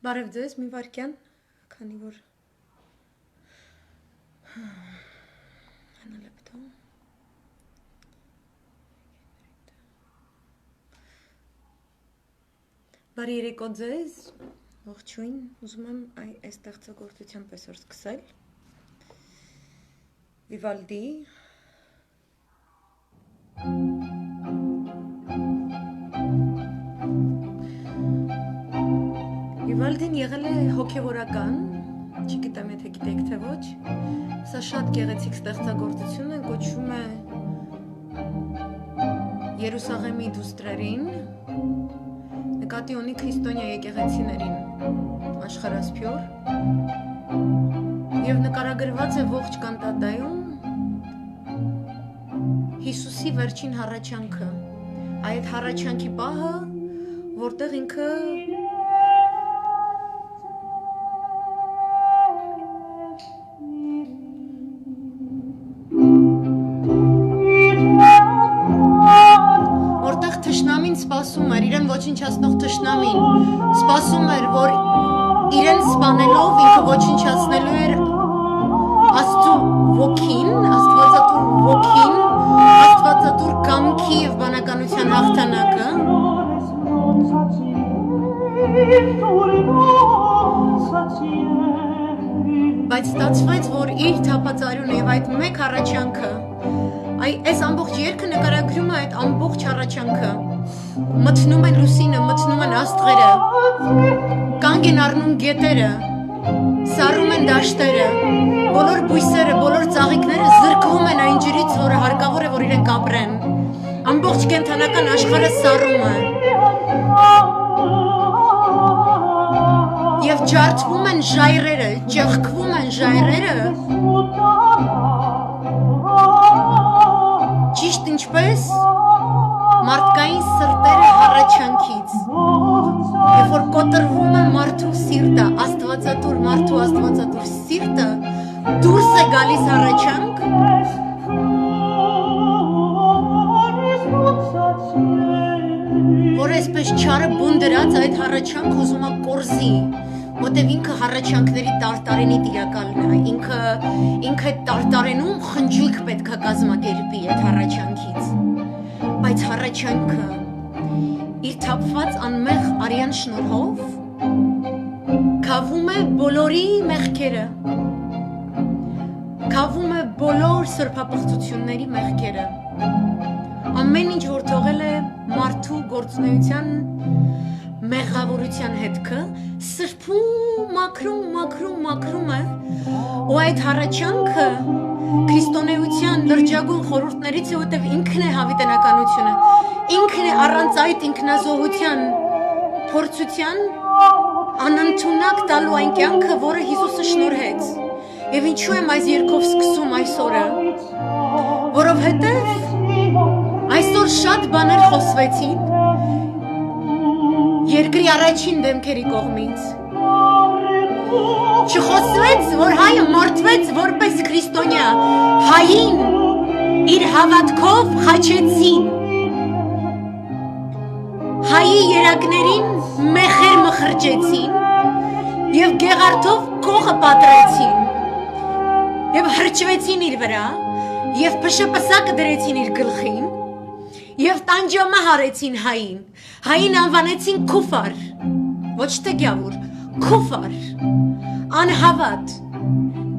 Բարև ձեզ, մի վարքյան, քանի որ հանալեպտո Բարի երեկո ձեզ, ողջույն, ուզում եմ այս ստեղծագործությամբ այսօր սկսել Վիվալդի Վիվալդին եղել է հոգևորական, չգիտեմ եթե գիտեք թե ոչ, սա շատ գեղեցիկ ստեղծագործություն է, կոչվում է Երուսաղեմի դուստրերին, նկատի ունի քրիստոնյա եկեղեցիներին աշխարհասփյուր եւ նկարագրված է ողջ կանտատայում Հիսուսի վերջին հառաչանքը, այդ հառաչանքի պահը, որտեղ ինքը սպասում էր, իրեն ոչնչացնող թշնամին, սպասում էր, որ իրեն սպանելով ինքը ոչնչացնելու էր Աստծո ոգին, Աստվածատուր ոգին, Աստվածատուր կամքի և բանականության հաղթանակը, բայց ստացվեց, որ իր թափածարյունը և այդ մեկ հառաչանքը, այս ամբողջ երգը նկարագրում է այդ ամբողջ հառաչանքը, մտնում են լուսինը, մտնում են աստղերը, կանգ են առնում գետերը, սառում են դաշտերը, բոլոր բույսերը, բոլոր ծաղիկները զրկվում են այն ջրից, որը հարկավոր է, որ իրենք ապրեն, ամբողջ կենդանական աշխարհը սառում է, և ջարդվում են ժայռերը, ճեղքվում են ժայռերը, ճիշտ ինչպես մարդկային սրտերը հառաչանքից, երբ որ կոտրվում է մարդու սիրտը, աստվածատուր մարդու աստվածատուր սիրտը, դուրս է գալիս հառաչանք, որ այսպես չարը բուն դրած այդ հառաչանք ուզում է կորզի, որտև ինքը հառաչանքների տարտարենի տիրակալն է, ինքը տարտարենում խնջույք պետք է կազմակերպի այդ հառաչանքից, բայց հառաչանքը իր թափված անմեղ արյան շնորհով քավում է բոլորի մեղքերը, քավում է բոլոր սրբապղծությունների մեղքերը, ամեն ինչ որ թողել է մարդու գործունեության մեղավորության հետքը, սրբում, մաքրում է, ու այդ հառաչանքը քրիստոնեության լրջագույն խորհուրդներից է, որտեղ ինքն է հավիտենականությունը, ինքն է առանց այդ ինքնազոհության, փորձության անընդունակ տալու այն կյանքը, որը Հիսուսը շնորհեց։ Եվ ինչու եմ այս երգով սկսում այս օրը, որովհետև այսօր շատ բաներ խոսվեցին երկրի առաջին դեմքերի կողմից։ Չխոսվեց, որ հայը մորթվեց որպես քրիստոնյա, հային իր հավատքով խաչեցին, հայի երակներին մեխեր մխրճեցին և գեղարդով կողը պատրեցին և հրճվեցին իր վրա և փշպսակը դրեցին իր գլխին և տանջամը հարեցին հային անվանեցին քուֆար, ոչ թե գյավուր, քուֆար, անհավատ,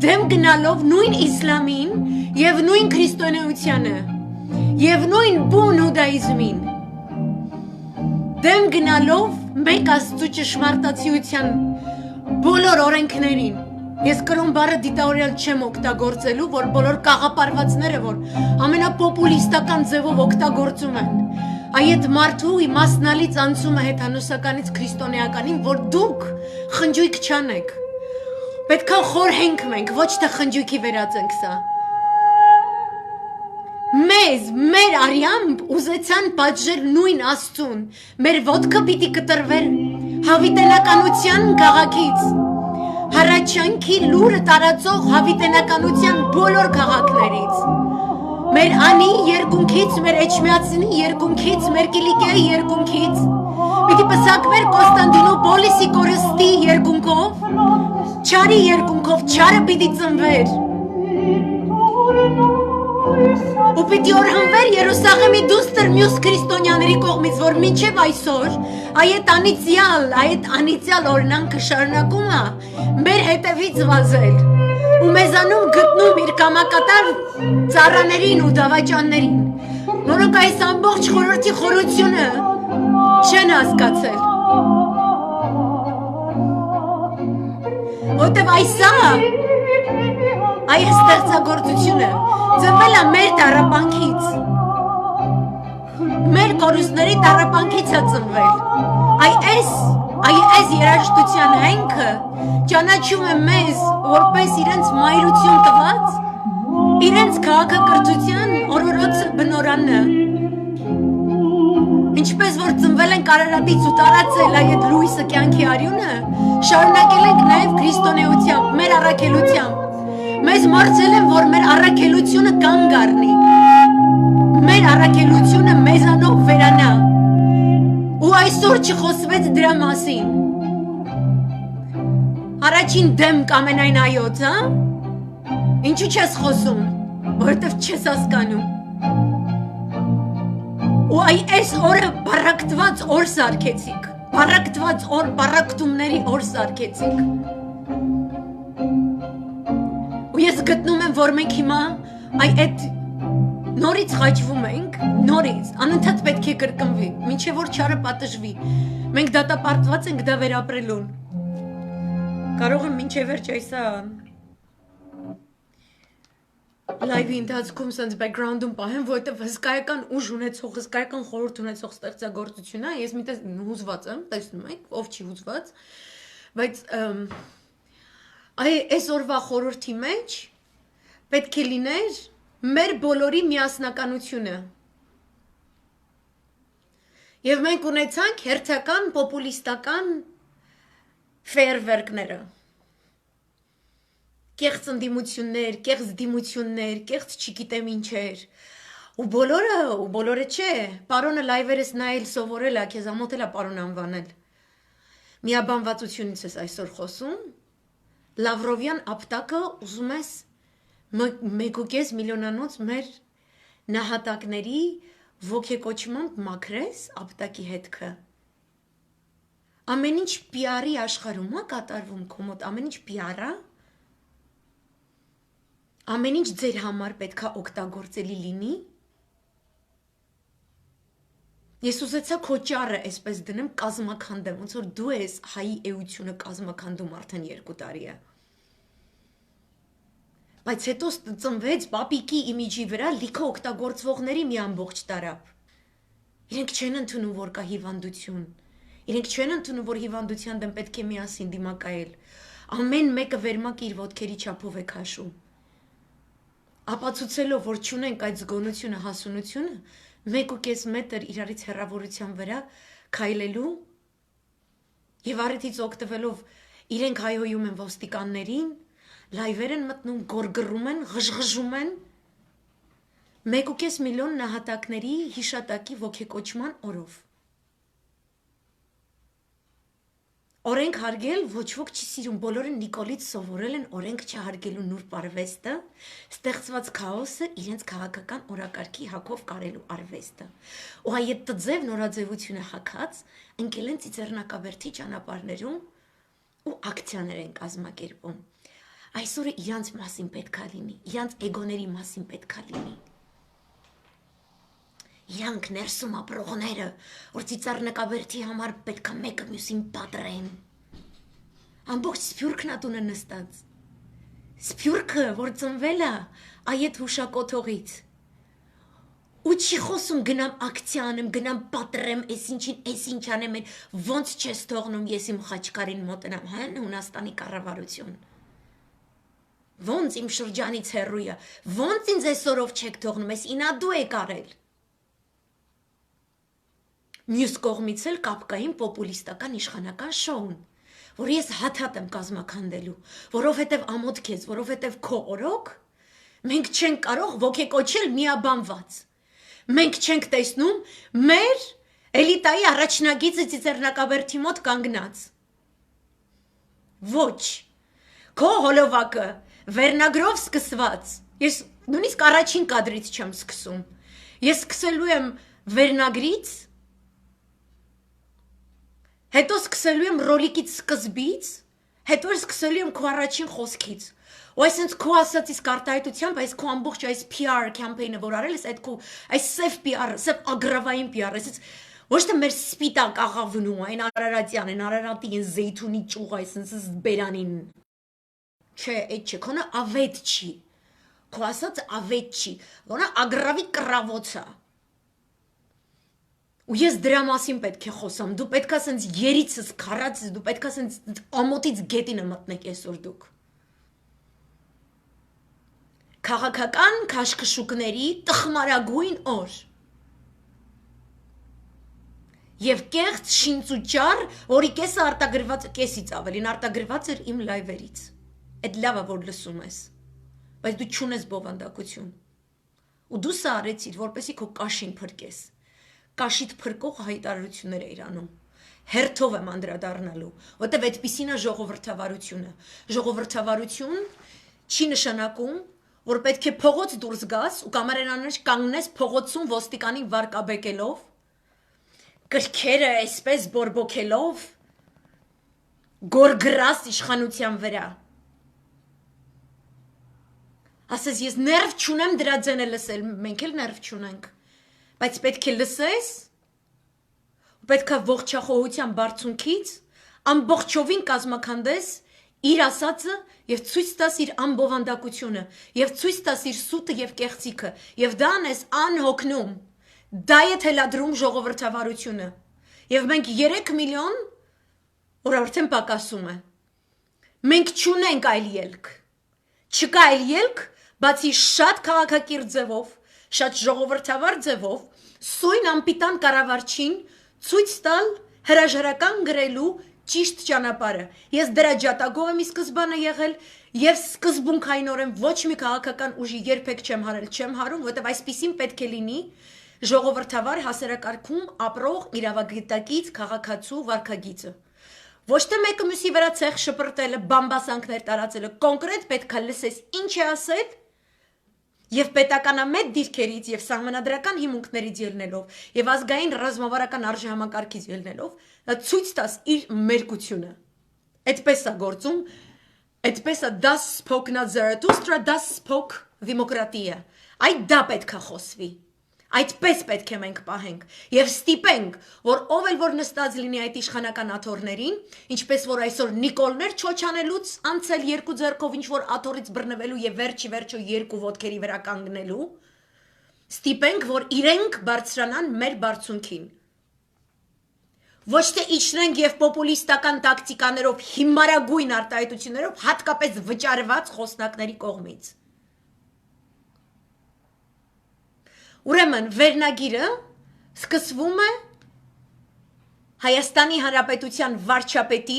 դեմ գնալով նույն իսլամին և նույն քրիստոնեությանը և նույն բուն հուդայիզմին, դեմ գնալով մեկ Աստծու ճշմարտացիության բոլոր օրենքներին, ես կրոն բառը դիտավորյալ չեմ օգտագործելու, որ բոլոր կաղապարվածները, որ ամենապոպուլիստական ձևով օգտագործում են, այդ մարդու իմաստնալից անցումը հեթանոսականից քրիստոնեականին, որ դուք խնջույք չանեք, պետք է խորհենք մենք, ոչ թե խնջույքի վերածենք սա, մեզ, մեր արյամբ ուզեցան պատժել նույն Աստծուն, մեր ոտքը պիտի կտրվեր հավիտենականության քաղաքից, հառաչանքի լուրը տարածող հավիտենականության բոլոր քաղաքներից, մեր անի երկունքից, մեր էջմիածնի երկունքից, մեր կիլիկիայի երկունքից, Պիտի պսակվեր Կոստանդինոպոլիսի կորստի երկունքով, չարի երկունքով, չարը պիտի ծնվեր։ Ու պիտի օրհնվեր Երուսաղեմի դուստր մյուս քրիստոնյաների կողմից, որ մինչև այսօր այդ անիծյալ օրինանքը շարունակում է մեր հետևից վազել ու մեզանում գտնում իր կամակատար ծառաներին ու դավաճաններին, որոնք այս ամբողջ խորհրդի խորությունը չեն հասկացել։ Որտև այս ստեղծագործությունը ծնվել է մեր տառապանքից, մեր կորուստների տառապանքից է ծնվել։ Այս երաժշտության հենքը ճանաչում է մեզ որպես իրենց մայրություն տված, իրենց քաղաքակրթության օրորոցը բնորանը։ Ինչպես որ ծնվել ենք Արարատից ու տարածել այդ լույսը կյանքի արյունը, շարունակել ենք նաև քրիստոնեությամբ, մեր առաքելությամբ։ Մեզ մորցել են, որ մեր առաքելությունը կանգ առնի, մեր առաքելությունը մեզանով վերանա, ու այսօր չխոսվեց դրա մասին։ Առաջին դեմք ամենայն այոց, հա? Ինչու չես խոսում, որովհետև չես հասկանում։ Ու այս օրը բարակտված օր սարքեցիք, բարակտված օր, բարակտումների օր սարքեցիք։ Ու ես գտնում եմ, որ մենք հիմա այդ նորից խաչվում ենք, նորից, անընդհատ պետք է կրկնվի, մինչև որ չարը պատժվի։ Մենք դատապարտված ենք դա վերապրելուն։ Կարող եմ մինչև վերջ այսա լայվի ընթացքում սենց բեքգրաունդում պահեմ, որովհետև հսկայական ուժ ունեցող, հսկայական խորհուրդ ունեցող ստեղծագործություն է, ես մի տես հուզված եմ, տեսնում եք, ով չի հուզված, բայց այս օրվա խորհրդի մեջ պետք է լիներ մեր բոլորի միասնականությունը։ Եվ մենք ունեցանք հերթական պոպուլիստական ֆեյերվերկները։ Կեղծ ընդդիմություններ, կեղծ դիմություններ, կեղծ չգիտեմ ինչեր։ Ու բոլորը չէ, պարոնը լայվերս նայել սովորել է, քեզ ամոթել է պարոն անվանել։ Միաբանվածությունից ես այսօր խոսում, Լավրովյան ապտակը ուզում ես 1.5 միլիոնանոց մեր նահատակների ոգեկոչմամբ մաքրես ապտակի հետքը։ Ամեն ինչ PR-ի աշխարհում է կատարվում քո մոտ, ամեն ինչ PR-ա։ Ամեն ինչ ձեր համար պետքա օգտագործելի լինի։ Ես ուզեցա քո ճառը այսպես դնեմ կազմաքանդեմ, ոնց որ դու ես հայի էությունը կազմաքանդում արդեն 2 տարի է։ Բայց հետո ծնվեց պապիկի իմիջի վրա լիքը օգտագործվողների մի ամբողջ տարապ։ Իրենք չեն ընդունում, որ կա հիվանդություն։ Իրենք չեն ընդունում, որ հիվանդության դեմ պետք է միասին դիմակայել։ Ամեն մեկը վերմակ իր ոտքերի չափով է քաշում։ Ապացուցելով, որ չունենք այդ զգոնությունը, հասունությունը, 1.5 մետր իրարից հեռավորության վրա քայլելու եւ առիթից օգտվելով իրենք հայհոյում են ոստիկաններին, լայվեր են մտնում, գորգռում են, ղժղժում են 1.5 միլիոն նահատակների հիշատակի ոգեկոչման օրով։ Օրենք հարգել ոչ ոք չի սիրում, բոլորը Նիկոլից սովորել են օրենք չհարգելու նուրբ արվեստը, ստեղծված քաոսը իրենց քաղաքական օրակարգի հակով կարելու արվեստը։ Ու այդ տձև նորաձևությունը հակած ընկել են ծիծեռնակաբերդի ճանապարհներում ու ակցիաներ են կազմակերպում։ Այսօրը իրանց մասին պետքա լինի, իրանց էգոների մասին պետքա լինի։ Իրանք ներսում ապրողները, որ ծիծեռնակաբերդի համար պետքա մեկը մյուսին պատռեն։ Ամբողջ Սփյուռքն ա տունը նստած։ Սփյուռքը, որ ծնվել է այդ հուշակոթողից։ Ու չի խոսում գնամ ակցիա անեմ, գնամ պատռեմ, էս ինչ անեմ, ոնց չես թողնում ես իմ Խաչկարին մոտենամ, հա, Հունաստանի կառավարություն։ Ոնց իմ շրջանից հեռու է, ոնց ինձ այսօրով չեք թողնում, ես ինադու եք արել։ Մյուս կողմից էլ կապկային պոպուլիստական իշխանական շոուն, որ ես հաթաթ եմ կազմաքանդելու, որովհետև ամոթ քեզ, որովհետև քո օրոք, մենք չենք կարող ոգեկոչել միաբանված։ Մենք չենք տեսնում մեր Էլիտայի առաջնագիծը ծիծեռնակաբերդի մոտ կանգնած։ Ոչ։ Քո հոլովակը վերնագրով սկսված։ Ես նույնիսկ առաջին կադրից չեմ սկսում։ Ես սկսելու եմ վերնագրից, հետո սկսելու եմ ռոլիկից սկզբից, հետո սկսելու եմ քո առաջին խոսքից։ Ու այսինքն քո ասածից կարտահայտությամբ այս քո ամբողջ այս PR կամպեյնը, որ արել ես, այդ քո այս սև PR-ը, սև ագրավային PR-ը, այսինքն ոչ թե մեր սպիտակ աղավնու, այն Արարատյան, այն Արարատի, այն Զեյթունի ճյուղ, այսինքն բերանին։ Չէ, այդ չէ, քոնը ավետ չի։ Քո ասածը ավետ չի, քոնը ագրավի կռավոց է։ Ու ես դրա մասին պետք է խոսամ, դու պետքա սենց երիցս քարած, դու պետքա սենց ամոթից գետինը մտնեք այսօր դուք։ Քաղաքական քաշքշուկների տխմարագույն օր։ Եվ կեղծ շինծուճար, որի կեսը արտագրված, կեսից ավելին արտագրված էր իմ լայվերից։ Այդ լավը որ լսում ես, բայց դու չունես բովանդակություն։ Ու դու սա արեցիր, որպեսի քո կաշին փրկես։ Կաշիդ փրկող հայտարարություններ էիր անում։ Հերթով եմ անդրադառնալու, որտեվ այդպիսին է ժողովրդավարությունը։ Ժողովրդավարություն չի նշանակում, որ պետք է փողոց դուրս գաս ու կամերան կանգնես փողոցում ոստիկանին վարկաբեկելով, կրքերը այսպես բորբոքելով, գորգրաս իշխանության վրա։ Ասես ես ներվ չունեմ դրա ձենը լսել, մենք էլ ներվ չունենք, բայց պետք է լսես, պետք է ողջախոհության բարձունքից ամբողջովին կազմաքանդես իր ասածը եւ ցույց տաս իր անբովանդակությունը եւ ցույց տաս իր սուտը եւ կեղծիքը եւ դա անես անհոգնում դա է թելադրում ժողովրդավարությունը եւ մենք 3 միլիոն որ արդեն պակասում է մենք չունենք այլ ելք չկա այլ ելք բացի շատ քաղաքակիրթ ձևով շատ ժողովրդավար ձևով սույն անպիտան կառավարչին ցույց տալ հրաժարական գրելու ճիշտ ճանապարհը։ Ես դրա ջատագով եմ ի սկզբանե եղել եւ սկզբունքայինորեն ոչ մի քաղաքական ուժի երբեք չեմ հարել, չեմ հարում, որովհետեւ այսպեսին պետք է լինի ժողովրդավար հասարակարգում ապրող իրավագիտակից քաղաքացու վարքագիծը։ Ոչ թե մեկը մյուսի վրա ցեղ շպրտելը, բամբասանքներ տարածելը, կոնկրետ պետք է լսես ինչ է ասել եւ պետականամետ դիրքերից եւ սահմանադրական հիմունքներից ելնելով եւ ազգային ռազմավարական արժեհամակարգից ելնելով ցույց տաս իր մերկությունը այդպես է գործում այդպես է das spoke not Zarathustra das spoke դեմոկրատիա այդ դա պետք է խոսվի այդպես պետք է մենք պահենք եւ ստիպենք որ ով էլ որ նստած լինի այդ իշխանական աթոռներին ինչպես որ այսօր Նիկոլներ չոչանելուց անցել երկու ձեռքով ինչ որ աթոռից բռնվելու եւ վերջո երկու ոտքերի վրա կանգնելու ստիպենք որ իրենք բարձրանան մեր բարձունքին ոչ թե իջնենք եւ պոպուլիստական տակտիկաներով հիմարագույն արտահայտություններով հատկապես վճարված խոսնակների կողմից Ուրեմն վերնագիրը սկսվում է Հայաստանի Հանրապետության վարչապետի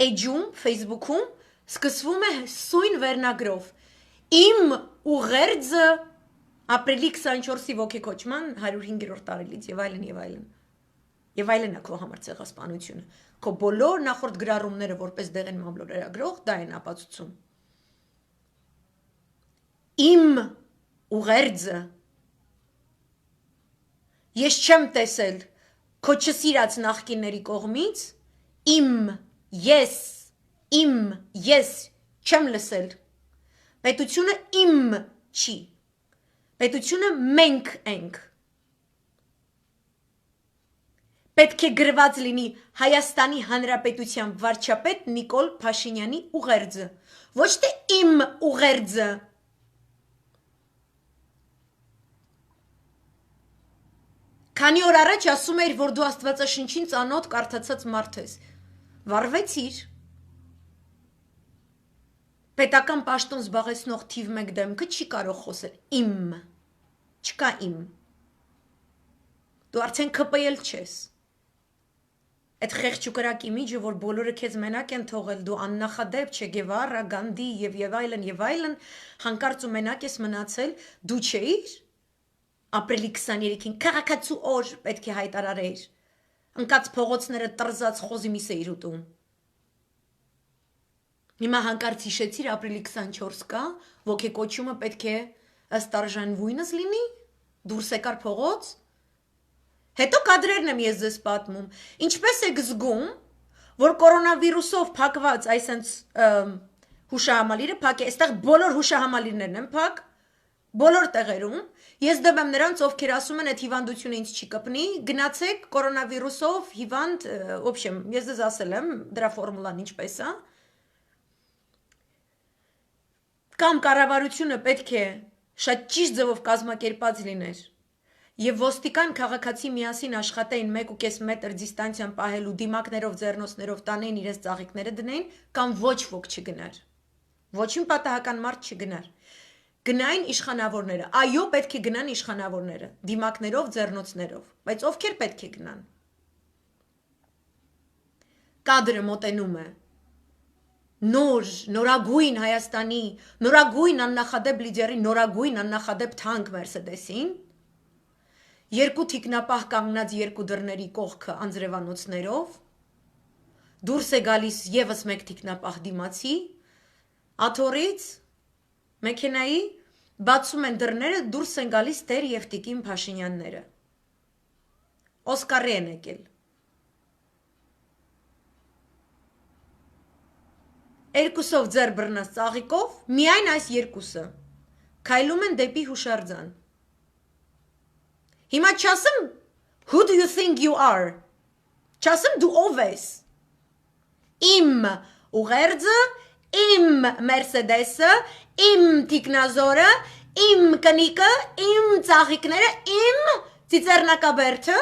էջում, Facebook-ում սկսվում է սույն վերնագրով Իմ ուղերձը ապրիլի 24-ի ոգեկոչման 105-րդ տարելից եւ այլն եւ այլն։ Եվ այլն է քո համար ցեղասպանությունը։ Քո բոլոր նախորդ գրառումները որպես դեղին մամլոյրագրող դա են ապացուցում։ Իմ ուղերձը ես չեմ տեսել քո չսիրած նախկինների կողմից իմ ես չեմ լսել պետությունը իմ չի պետությունը մենք ենք պետք է գրված լինի Հայաստանի Հանրապետության վարչապետ Նիկոլ Փաշինյանի ուղերձը ոչ թե իմ ուղերձը Քանի օր առաջ ասում էիր, որ դու Աստվածաշնչին ծանոթ կարդացած մարդ ես։ Վարվեցիր։ Պետական պաշտոն զբաղեցնող թիվ 1 դեմքը չի կարող խոսել իմ։ Չկա իմ։ Դու արդեն KPL չես։ Այդ խեղճ ու կրակ իմիջը, որ բոլորը քեզ մենակ են թողել, դու աննախադեպ Չե Գևարա, Գանդի եւ այլն, հանկարծ ու մենակ ես մնացել, դու չէիր։ ապրիլի 23-ին քաղաքացու օր պետք է հայտարարեր։ Ընկած փողոցները տրզած խոզի միս էիր ուտում։ Հիմա հանկարծ հիշեցիր ապրիլի 24 կա, ոգեկոչումը պետք է ըստ արժանվույնս լինի, դուրս եկար փողոց։ Հետո կադրերն եմ ես ձեզ պատմում։ Ինչպես եք զգում, որ կորոնավիրուսով փակված այսենց հուշահամալիրը փակ է, այստեղ բոլոր հուշահամալիրներն են փակ, բոլոր տեղերում։ Ես դեմ եմ նրանց, ովքեր ասում են, այդ հիվանդությունը ինձ չի կպնի, գնացեք կորոնավիրուսով հիվանդ, ոբշեմ, ես ձեզ ասել եմ, դրա ֆորմուլան ինչպես է։ Կամ կառավարությունը պետք է շատ ճիշտ ձևով կազմակերպած լիներ եւ ոստիկան քաղաքացի միասին աշխատեին 1.5 մետր դիստանցիան պահելու դիմակներով, ձեռնոցներով տանեին իրենց ծաղիկները դնեին, կամ ոչ ոք չգնար։ Ոչին պատահական մարդ չգնար։ Գնային իշխանավորները, այո, պետք է գնան իշխանավորները, դիմակներով, ձեռնոցներով, բայց ովքեր պետք է գնան։ Կադրը մոտենում է։ Նորագույն Հայաստանի, նորագույն աննախադեպ լիդերի, նորագույն աննախադեպ թանկ Մերսեդեսին, երկու թիկնապահ կանգնած երկու դռների կողքը անձրևանոցներով, դուրս է գալիս եւս մեկ թիկնապահ դիմացի, աթոռից, մեքենայի, բացում են դռները, դուրս են գալիս Տեր եւ Տիկին Փաշինյանները։ Օսկարի են եկել։ Երկուսով ձեր բռնած ծաղիկով, միայն այս երկուսը քայլում են դեպի հուշարձան։ Հիմա չասեմ who do you think you are? Չասեմ դու ով ես։ Իմ ուղերձը, իմ Մերսեդեսը, իմ տիկնազորը, իմ կնիկը, իմ ծաղիկները, իմ ծիծեռնակաբերդը։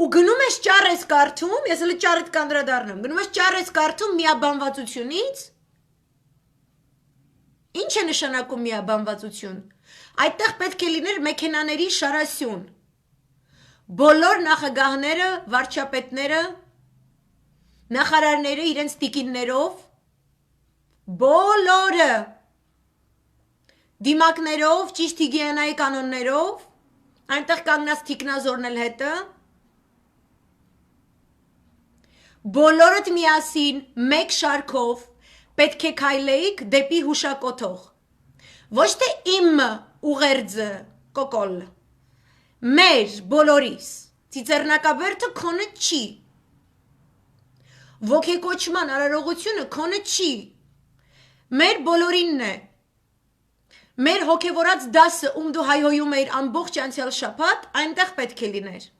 Ու գնում ես ճառ ես կարդում, ես հենց ճառիդ կանդրադառնամ, գնում ես ճառ ես կարդում միաբանվածությունից։ Ինչ է նշանակում միաբանվածություն։ Այդտեղ պետք է լիներ մեքենաների շարասյուն։ Բոլոր նախագահները, վարչապետները, նախարարները իրենց տիկիններով, բոլորը դիմակներով, ճիշտ հիգիենայի կանոններով, այնտեղ կանգնած թիկնազորն էլ հետը, բոլորդ միասին մեկ շարքով պետք է քայլեիք դեպի հուշակոթող։ Ոչ թե իմ ուղերձը կոկոլ, մեր բոլորիս, ծիծեռնակաբերդը քոնը չի, ոգեկոչման արարողությունը քոնը չի, մեր բոլորինն է, մեր հոգևորած դասը, ում դու հայհոյում էիր ամբողջ անցյալ շաբաթ, այնտեղ պետք է լիներ։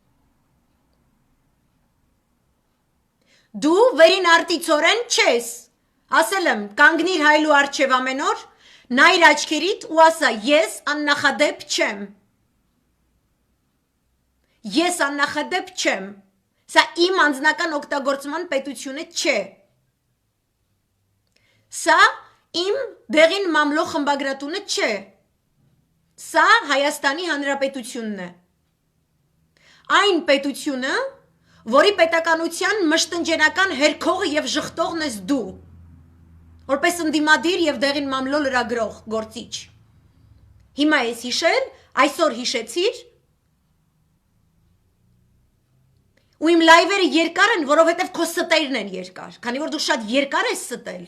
Դու վերին արտիցորեն չես, ասել եմ, կանգնիր հայլու արջև ամեն օր, նայր աչքերիդ ու ասա, ես աննախադեպ չեմ։ Ես աննախադեպ չեմ, սա իմ անձնական օգտագործման պետությունը չէ։ Սա իմ դեղին մամլո խմբագրատունը չէ։ Սա Հայաստանի Հանրապետությունն է։ Այն պետությունը, որի պետականության մշտնջենական հերքողը եւ ժխտողն ես դու, որպես ընդդիմադիր եւ դեղին մամլո լրագրող գործիչ։ Հիմա ես հիշել, այսօր հիշեցիր, ու իմ լայվերը երկար են, որովհետեւ քո ստերն են երկար, քանի որ դու շատ երկար ես ստել։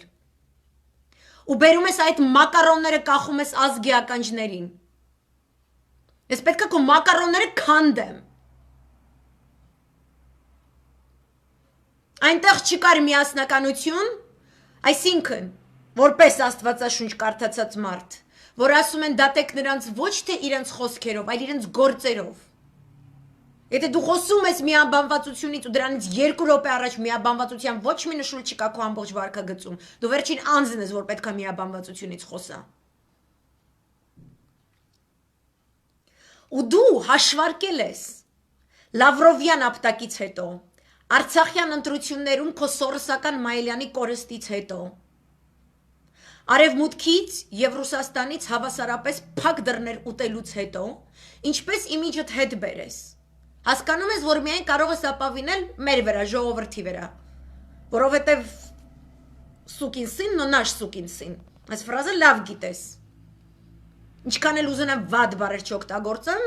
Ու բերում ես այդ մակարոնները կախում ես ազգի ականջներին։ Ես պետք է քո մակարոնները քանդեմ։ Այնտեղ չկար միասնականություն, այսինքն, որպես Աստվածաշունչ կարդացած մարդ, որ ասում են դատեք նրանց ոչ թե իրենց խոսքերով, այլ իրենց գործերով։ Եթե դու խոսում ես միաբանվածությունից ու դրանից 2 րոպե առաջ միաբանվածության ոչ մի նշույլ չկա քո ամբողջ վարքագծում, դու վերջին անձն ես, որ պետք է միաբանվածությունից խոսա։ Ու դու հաշվարկել ես Լավրովյան ապտակից հետո, Արցախյան ընտրություններում քո սորոսական Մայելյանի կորստից հետո, Արևմուտքից եւ Ռուսաստանից հավասարապես փակ դռներ ուտելուց հետո, ինչպես իմիջդ հետ բերես։ Հասկանում ես, որ միայն կարող ես ապավինել մեր վրա, ժողովրդի վրա, որովհետեւ սուկին սին, но наш սուկին սին։ Այս ֆրազը լավ գիտես։ Ինչքան էլ ուզենամ վատ բառեր չօգտագործեմ,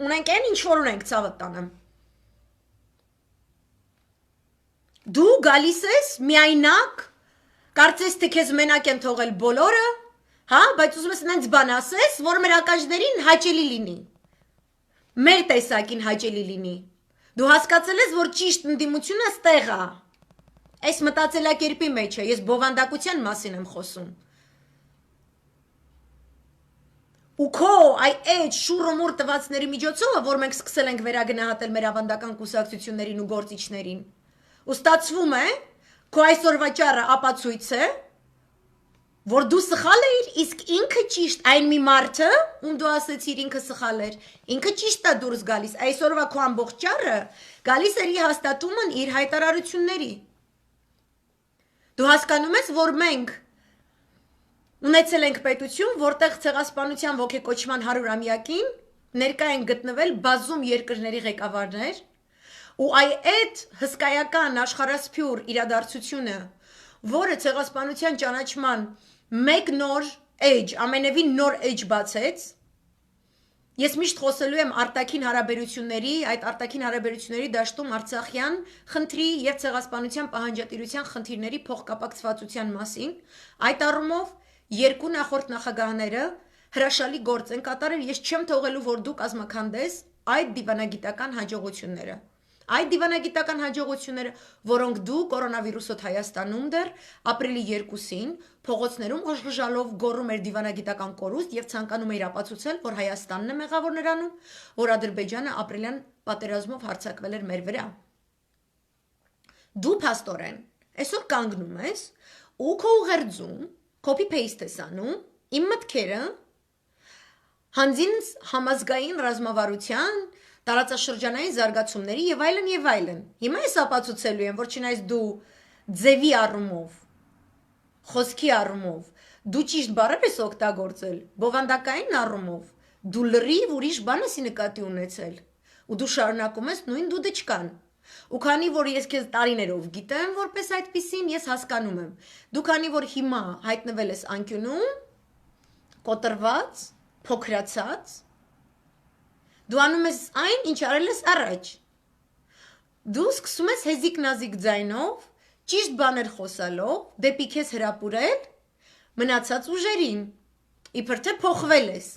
ունենք այն ինչ որ ունենք ցավը տանեմ։ Դու գալիս ես միայնակ, կարծես թե քեզ մենակ են թողել բոլորը, հա, բայց ուզում ես այնց բան ասես, որ մեր ակաջներին հաճելի լինի։ Մեր տեսակին հաճելի լինի։ Դու հասկացել ես, որ ճիշտ ընդդիմությունը ստեղ է։ Այս մտածելակերպի մեջ է, ես բովանդակության մասին եմ խոսում։ Ու քո այդ շուրումուր տվածների միջոցով, որ մենք սկսել ենք վերագնահատել մեր ավանդական կուսակցություններին ու գործիչներին։ Ու ստացվում է, քո այսօրվա ճառը ապացույց է, որ դու սխալ էիր, իսկ ինքը ճիշտ, այն մի մարդը, ում դու ասեցիր ինքը սխալ էր, ինքը ճիշտ է դուրս գալիս, այսօրվա քո ամբողջ ճառը գալիս էր իր հաստատումն իր հայտարարությունների։ Դու հասկանում ես, որ մենք ունեցել ենք պետություն, որտեղ ցեղասպանության ոգեկոչման 100-ամյակին ներկա են գտնվել բազում երկրների ղեկավարներ, ու այդ հսկայական աշխարհասփյուր իրադարձությունը, որը ցեղասպանության ճանաչման մեկ նոր էջ, ամենևին նոր էջ բացեց, ես միշտ խոսելու եմ արտաքին հարաբերությունների, այդ արտաքին հարաբերությունների դաշտում Արցախյան խնդրի եւ ցեղասպանության պահանջատիրության խնդիրների փոխկապակցվածության մասին, այդ առումով երկու նախորդ նախագահները հրաշալի գործ են կատարել, ես չեմ թողելու, որ դու կազմաքանդես այդ դիվանագիտական հաջողությունները։ Այդ դիվանագիտական հաջողությունները, որոնք դու կորոնավիրուսոտ Հայաստանում դեռ ապրիլի 2-ին փողոցներում ղժղժալով գոռում էր դիվանագիտական կորուստ եւ ցանկանում էր ապացուցել, որ Հայաստանն է մեղավոր նրանում, որ Ադրբեջանը ապրիլյան պատերազմով հարձակվել էր մեր վրա։ Դու փաստորեն այսօր կանգնում ես ու քո ուղերձում copy paste ես անում իմ մտքերը հանձին համազգային ռազմավարության տարածաշրջանային զարգացումների եւ այլն։ Հիմա ես ապացուցելու եմ, որ չնայած դու ձևի առումով, խոսքի առումով, դու ճիշտ բառեր ես օգտագործել, բովանդակային առումով, դու լրիվ ուրիշ բան ես նկատի ունեցել, ու դու շարունակում ես նույն դու դճկան։ Ու քանի որ ես քեզ տարիներով գիտեմ, որպես այդպեսին, ես հասկանում եմ։ Դու քանի որ հիմա հայտնվել ես անկյունում, կոտրված, փոքրացած, դու անում ես այն, ինչ արել ես առաջ։ Դու սկսում ես հեզիկ-նազիկ ձայնով, ճիշտ բաներ խոսալով, դեպի քեզ հրապուրել մնացած ուժերին։ Իբր թե փոխվել ես։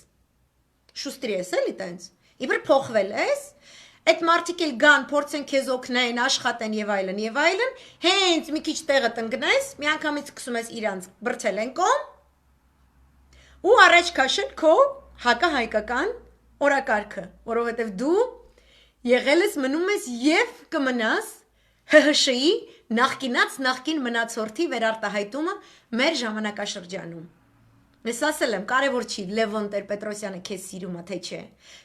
Շուստրի ես էլի տենց։ Իբր փոխվել ես, այդ մարդիկ էլ գան, փորձեն քեզ օգնեն, աշխատեն եւ այլն, հենց մի քիչ տեղը տնկնես, միանգամից սկսում ես իրանց բրթել են կողմ, ու առաջ քաշել քո հակահայկական օրակարգը, որովհետև դու եղել ես մնում ես եւ կմնաս ՀՀՇ-ի նախկին մնացորդի վերարտահայտումը մեր ժամանակաշրջանում։ Ես ասել եմ, կարևոր չի Լևոն Տեր-Պետրոսյանը քեզ սիրում է թե չէ,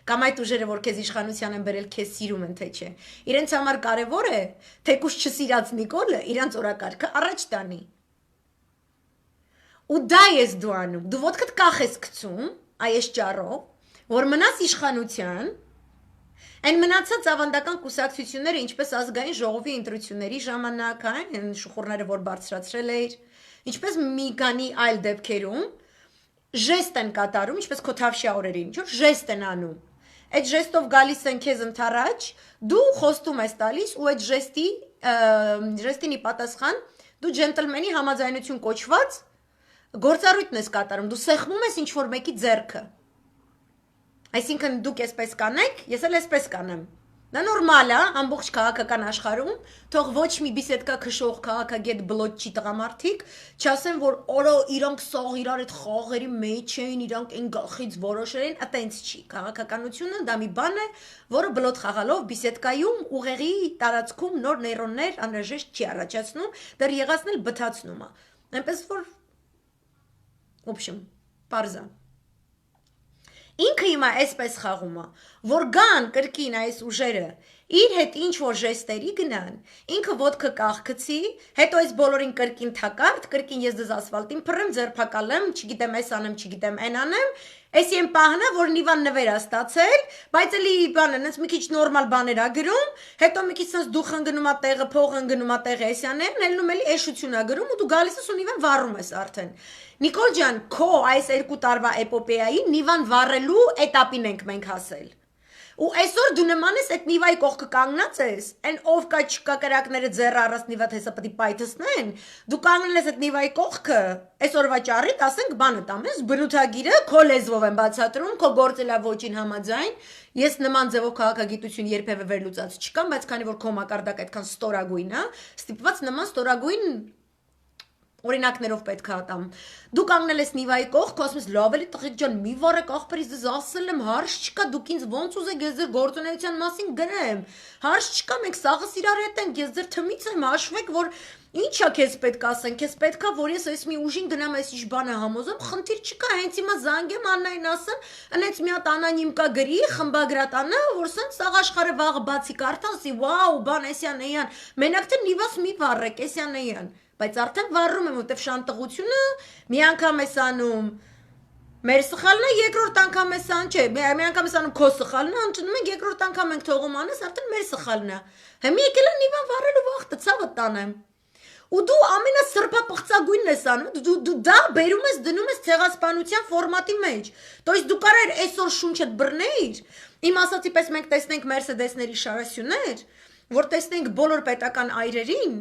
կամ այդ ուժերը, որ քեզ իշխանության են բերել, քեզ սիրում են թե չէ։ Իրենց համար կարևոր է, թեկուզ չսիրած Նիկոլը իրանց օրակարգը առաջ տանի։ Ու դա ես դու անում, դու ոտքդ կախ ես գցում, այս ճառով, որ մնաս իշխանության, այն մնացած ավանդական կուսակցությունները, ինչպես ազգային ժողովի ընտրությունների ժամանակ, այն շուխուրները, որ բարձրացրել էիր, ինչպես մի քանի այլ դեպքերում, ժեստ են կատարում, ինչպես քո թավշյա օրերին, ինչ որ ժեստ են անում։ Այդ ժեստով գալիս են քեզ ընթառաջ, դու խոստում ես տալիս ու այդ ժեստին ի պատասխան դու ջենտլմենի համաձայնություն կոչված գործառույթն ես կատարում, դու սեղմում ես ինչ որ մեկի ձեռքը։ Այսինքն դուք այսպես կանեք, ես էլ այսպես կանեմ։ Դա նորմալ է, ամբողջ քաղաքական աշխարհում, թող ոչ մի բիսեդկա քշող քաղաքագետ բլոճի տղամարդիկ, չասեն, որ օրո իրանք սող իրար այդ խաղերի մեջ էին, իրանք այն գլխից որոշել են, այտենց չի։ Քաղաքականությունը դա մի բան է, որը բլոտ խաղալով բիսեդկայում ուղեղի տարածքում նոր նեյրոններ անհրաժեշտ չի առաջացնում, դեռ եղածն էլ բթացնում է։ Այնպես որ в общем, parza Ինքը հիմա այսպես խաղում է, որ գան կրկին այս ուժերը իր հետ ինչ որ ժեստերի գնան, ինքը ոտքը կաղկցի, հետո այս բոլորին կրկին թակարդ, կրկին ես դες ասֆալտին փռեմ, ձերբակալեմ, չգիտեմ այս անեմ, չգիտեմ այն անեմ, այս եմ պահնա, որ նիվան նվեր է ստացել, բայց էլի բանը, նենց մի քիչ նորմալ բաներ ա գրում, հետո մի քիչ նենց դուխ ընկնում ա տեղը, փող ընկնում ա տեղը, էսյաներն ելնում էլի էշություն ա գրում ու դու գալիս ես ու նիվան վառում ես արդեն։ Նիկոլ ջան, քո այս 2 տարվա էպոպեայի նիվան վառելու էտապին ենք մենք հասել։ Ու այսօր դու նման ես այդ նիվայի կողքը կանգնած ես, այն ով կա չկա կրակները ձեռը առած նիվա թեսա պետք է պայթեցնեն, դու կանգնել ես այդ նիվայի կողքը, այսօրվա ճառիդ ասենք բանը տամ ես, բնութագիրը քո լեզվով են բացատրում, քո գործելավոճին համաձայն, ես նման ձևով քաղաքագիտություն երբևէ վերլուծած չկամ, բայց քանի որ քո մակարդակը այդքան ստորագույն է, ստիպված նման ստորագույն օրինակներով պետք է ատամ։ Դու կանգնել ես նիվայի կողք, ասում ես լավ էլի տղեկ ջան, մի վառեք ախպերից դες ասել եմ, հարց չկա, դուք ինձ ոնց ուզեք ես ձեր գործունեության մասին գրեմ։ Հարց չկա, մենք սաղս իրար հետ ենք, ես ձեր թմից եմ, հաշվեք, որ ինչ է քեզ պետք ասեն, քեզ պետք է, որ ես այս մի ուժին գնամ այս ինչ բանը համոզեմ, խնդիր չկա, հենց հիմա զանգեմ Աննային ասեմ, անեց մի հատ անանիմ կա գրի, խմբագրատ անա, որ սենց սաղ աշխարհը վաղը բացի կարդա, ասի, վաու, բան էսյան էյան, մենակ թե նիվաս մի վառեք, էսյան էյան։ Բայց արդեն վառում եմ, որտեվ շանտղությունը մի անգամ ես անում մեր սխալն է, երկրորդ անգամ ես անում, չէ, մի անգամ ես անում քո սխալն է, ընդունում ենք երկրորդ անգամ ենք թողում անես, արդեն մեր սխալն է։ Հիմա եկել եմ նիվան վառելու վախտը, ցավը տանեմ։ Ու դու ամենասրբապղծագույնն ես անում, դու դա բերում ես դնում ես ցեղասպանության ֆորմատի մեջ։ То есть դու կարար այսօր շունչդ բռնեիր, իմ ասացի պես մենք տեսնենք Մերսեդեսների շարասյուներ, որ տեսնենք բոլոր պետական այրերին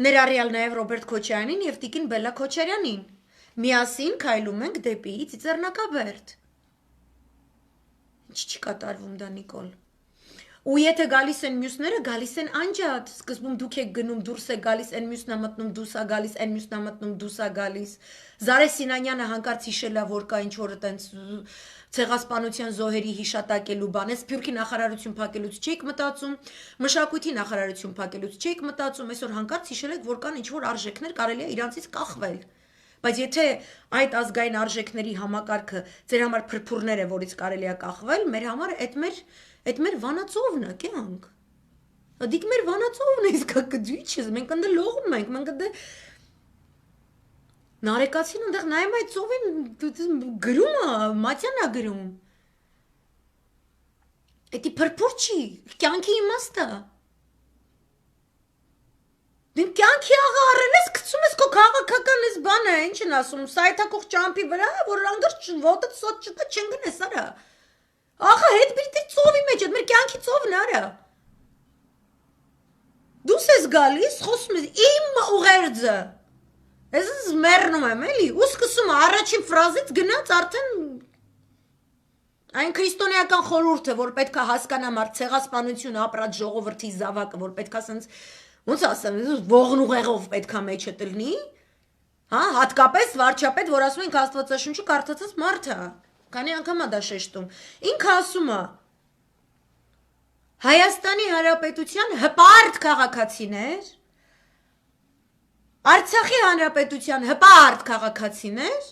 ներառյալ նաև Ռոբերտ Քոչարյանին եւ Տիկին Բելլա Քոչարյանին։ Միասին քայլում ենք դեպի Ծիծեռնակաբերդ։ Ինչ չի կատարվում դա Նիկոլ։ Ու եթե գալիս են մյուսները, գալիս են անջատ, սկզբում դուք եք գնում, դուրս է գալիս, այն մյուսն է մտնում, դուրս է գալիս, այն մյուսն է մտնում, դուրս է գալիս։ Զարե Սինանյանը հանկարծ հիշել է, որ կա ինչ-որ այտենց ցեղասպանության զոհերի հիշատակելու բան, Սփյուռքի նախարարություն փակելուց չեք մտածում, մշակույթի նախարարություն փակելուց չեք մտածում, այսօր հանկարծ հիշել եք, որ կան ինչ-որ արժեքներ, կարելի է իրանցից կախվել։ Բայց եթե այդ ազգային արժեքների համակարգը ձեր համար փրփուրներ է, որից կարելի է կախվել, մեր համար այդ մեր վանածովն է, կյանք։ Դիք մեր վանածովն է, իսկ կդույչս, մենք ընդ լողում ենք, մենք ընդ Նարեկացին ընդեղ նայում այդ ծովին գրում է, Մատյանն է գրում։ Էդի փրփուր չի, կյանքի իմաստը։ Դու կյանքի աղա առել ես, գցում ես քո քաղաքական ես բանը, ինչ են ասում, սայթակող ճամփի վրա, որ անգր ոտը սոտ չտա չեն գնես, արա։ Աղա հետ բրիտի ծովի մեջ, այդ մեր կյանքի ծովն արա։ Դուս ես գալիս, խոսում ես իմ ուղերձը։ Ես մեռնում եմ, էլի, ու սկսում առաջին ֆրազից գնաց արդեն այն քրիստոնեական խորհուրդը, որ պետք է հասկանա մարդ ցեղասպանություն ապրած ժողովրդի զավակը, որ պետք է ասենց ոնց ասեմ, ողնուղեղով պետք է մեջը տնի, հա, հատկապես վարչապետ, որ ասում ենք Աստվածաշունչը կարդացած մարդը, քանի անգամ է դա շեշտում, ինքը ասում է Հայաստանի Հանրապետության հպարտ քաղաքացիներ, Արցախի Հանրապետության հպարտ քաղաքացիներ,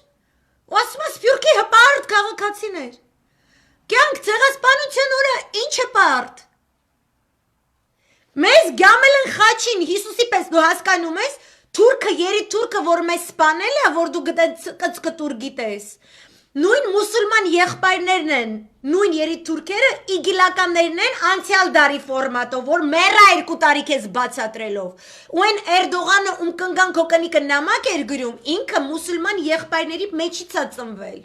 ու ասում է Սփյուռքի հպարտ քաղաքացիներ, կյանք ցեղասպանության օրը ինչ հպարտ, մեզ գամել են խաչին Հիսուսի պես դու հասկանում ես, թուրքը երիտ թուրքը, որ մեզ սպանել է, որ դու կծկտուր գիտես, նույն մուսուլման եղբայրներն են, նույն երիտ թուրքերը իգիլականներն են անցյալ դարի ֆորմատով, որ մեռա 2 տարի քեզ բացատրելով, ու այն Էրդողանը ում կնգան քո կնիկը նամակ էր գրում, ինքը մուսուլման եղբայրների մեջից է ծնվել։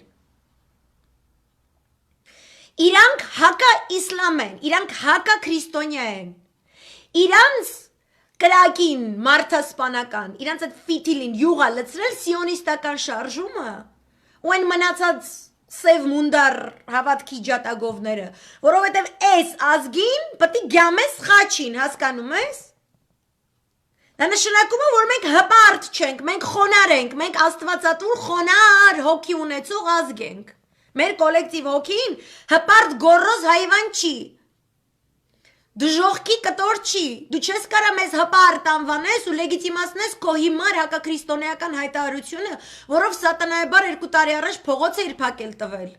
Իրանք հակա իսլամ են, իրանք հակա քրիստոնյա են, իրանց կրակին մարդասպանական, իրանց այդ ֆիտիլին յուղա լցրել սիոնիստական շարժումը, ու այն մնացած սև մունդար հավատքի ջատագովները, որովհետև այս ազգին պետք է գամես խաչին, հասկանում ես։ Դա նշանակում է, որ մենք հպարտ չենք, մենք խոնար ենք, մենք աստվածատուր խոնար հոգի ունեցող ազգ ենք։ Մեր կոլեկտիվ հոգին հպարտ գոռոզ հայվան չի։ Դու ժողքի կտոր չի, դու չես կարա մեզ հպարտ անվանես ու լեգիտիմացնես քո հիմար հակաքրիստոնեական հայտարարությունը, որով սատանայաբար 2 տարի առաջ փողոց է իր փակել տվել։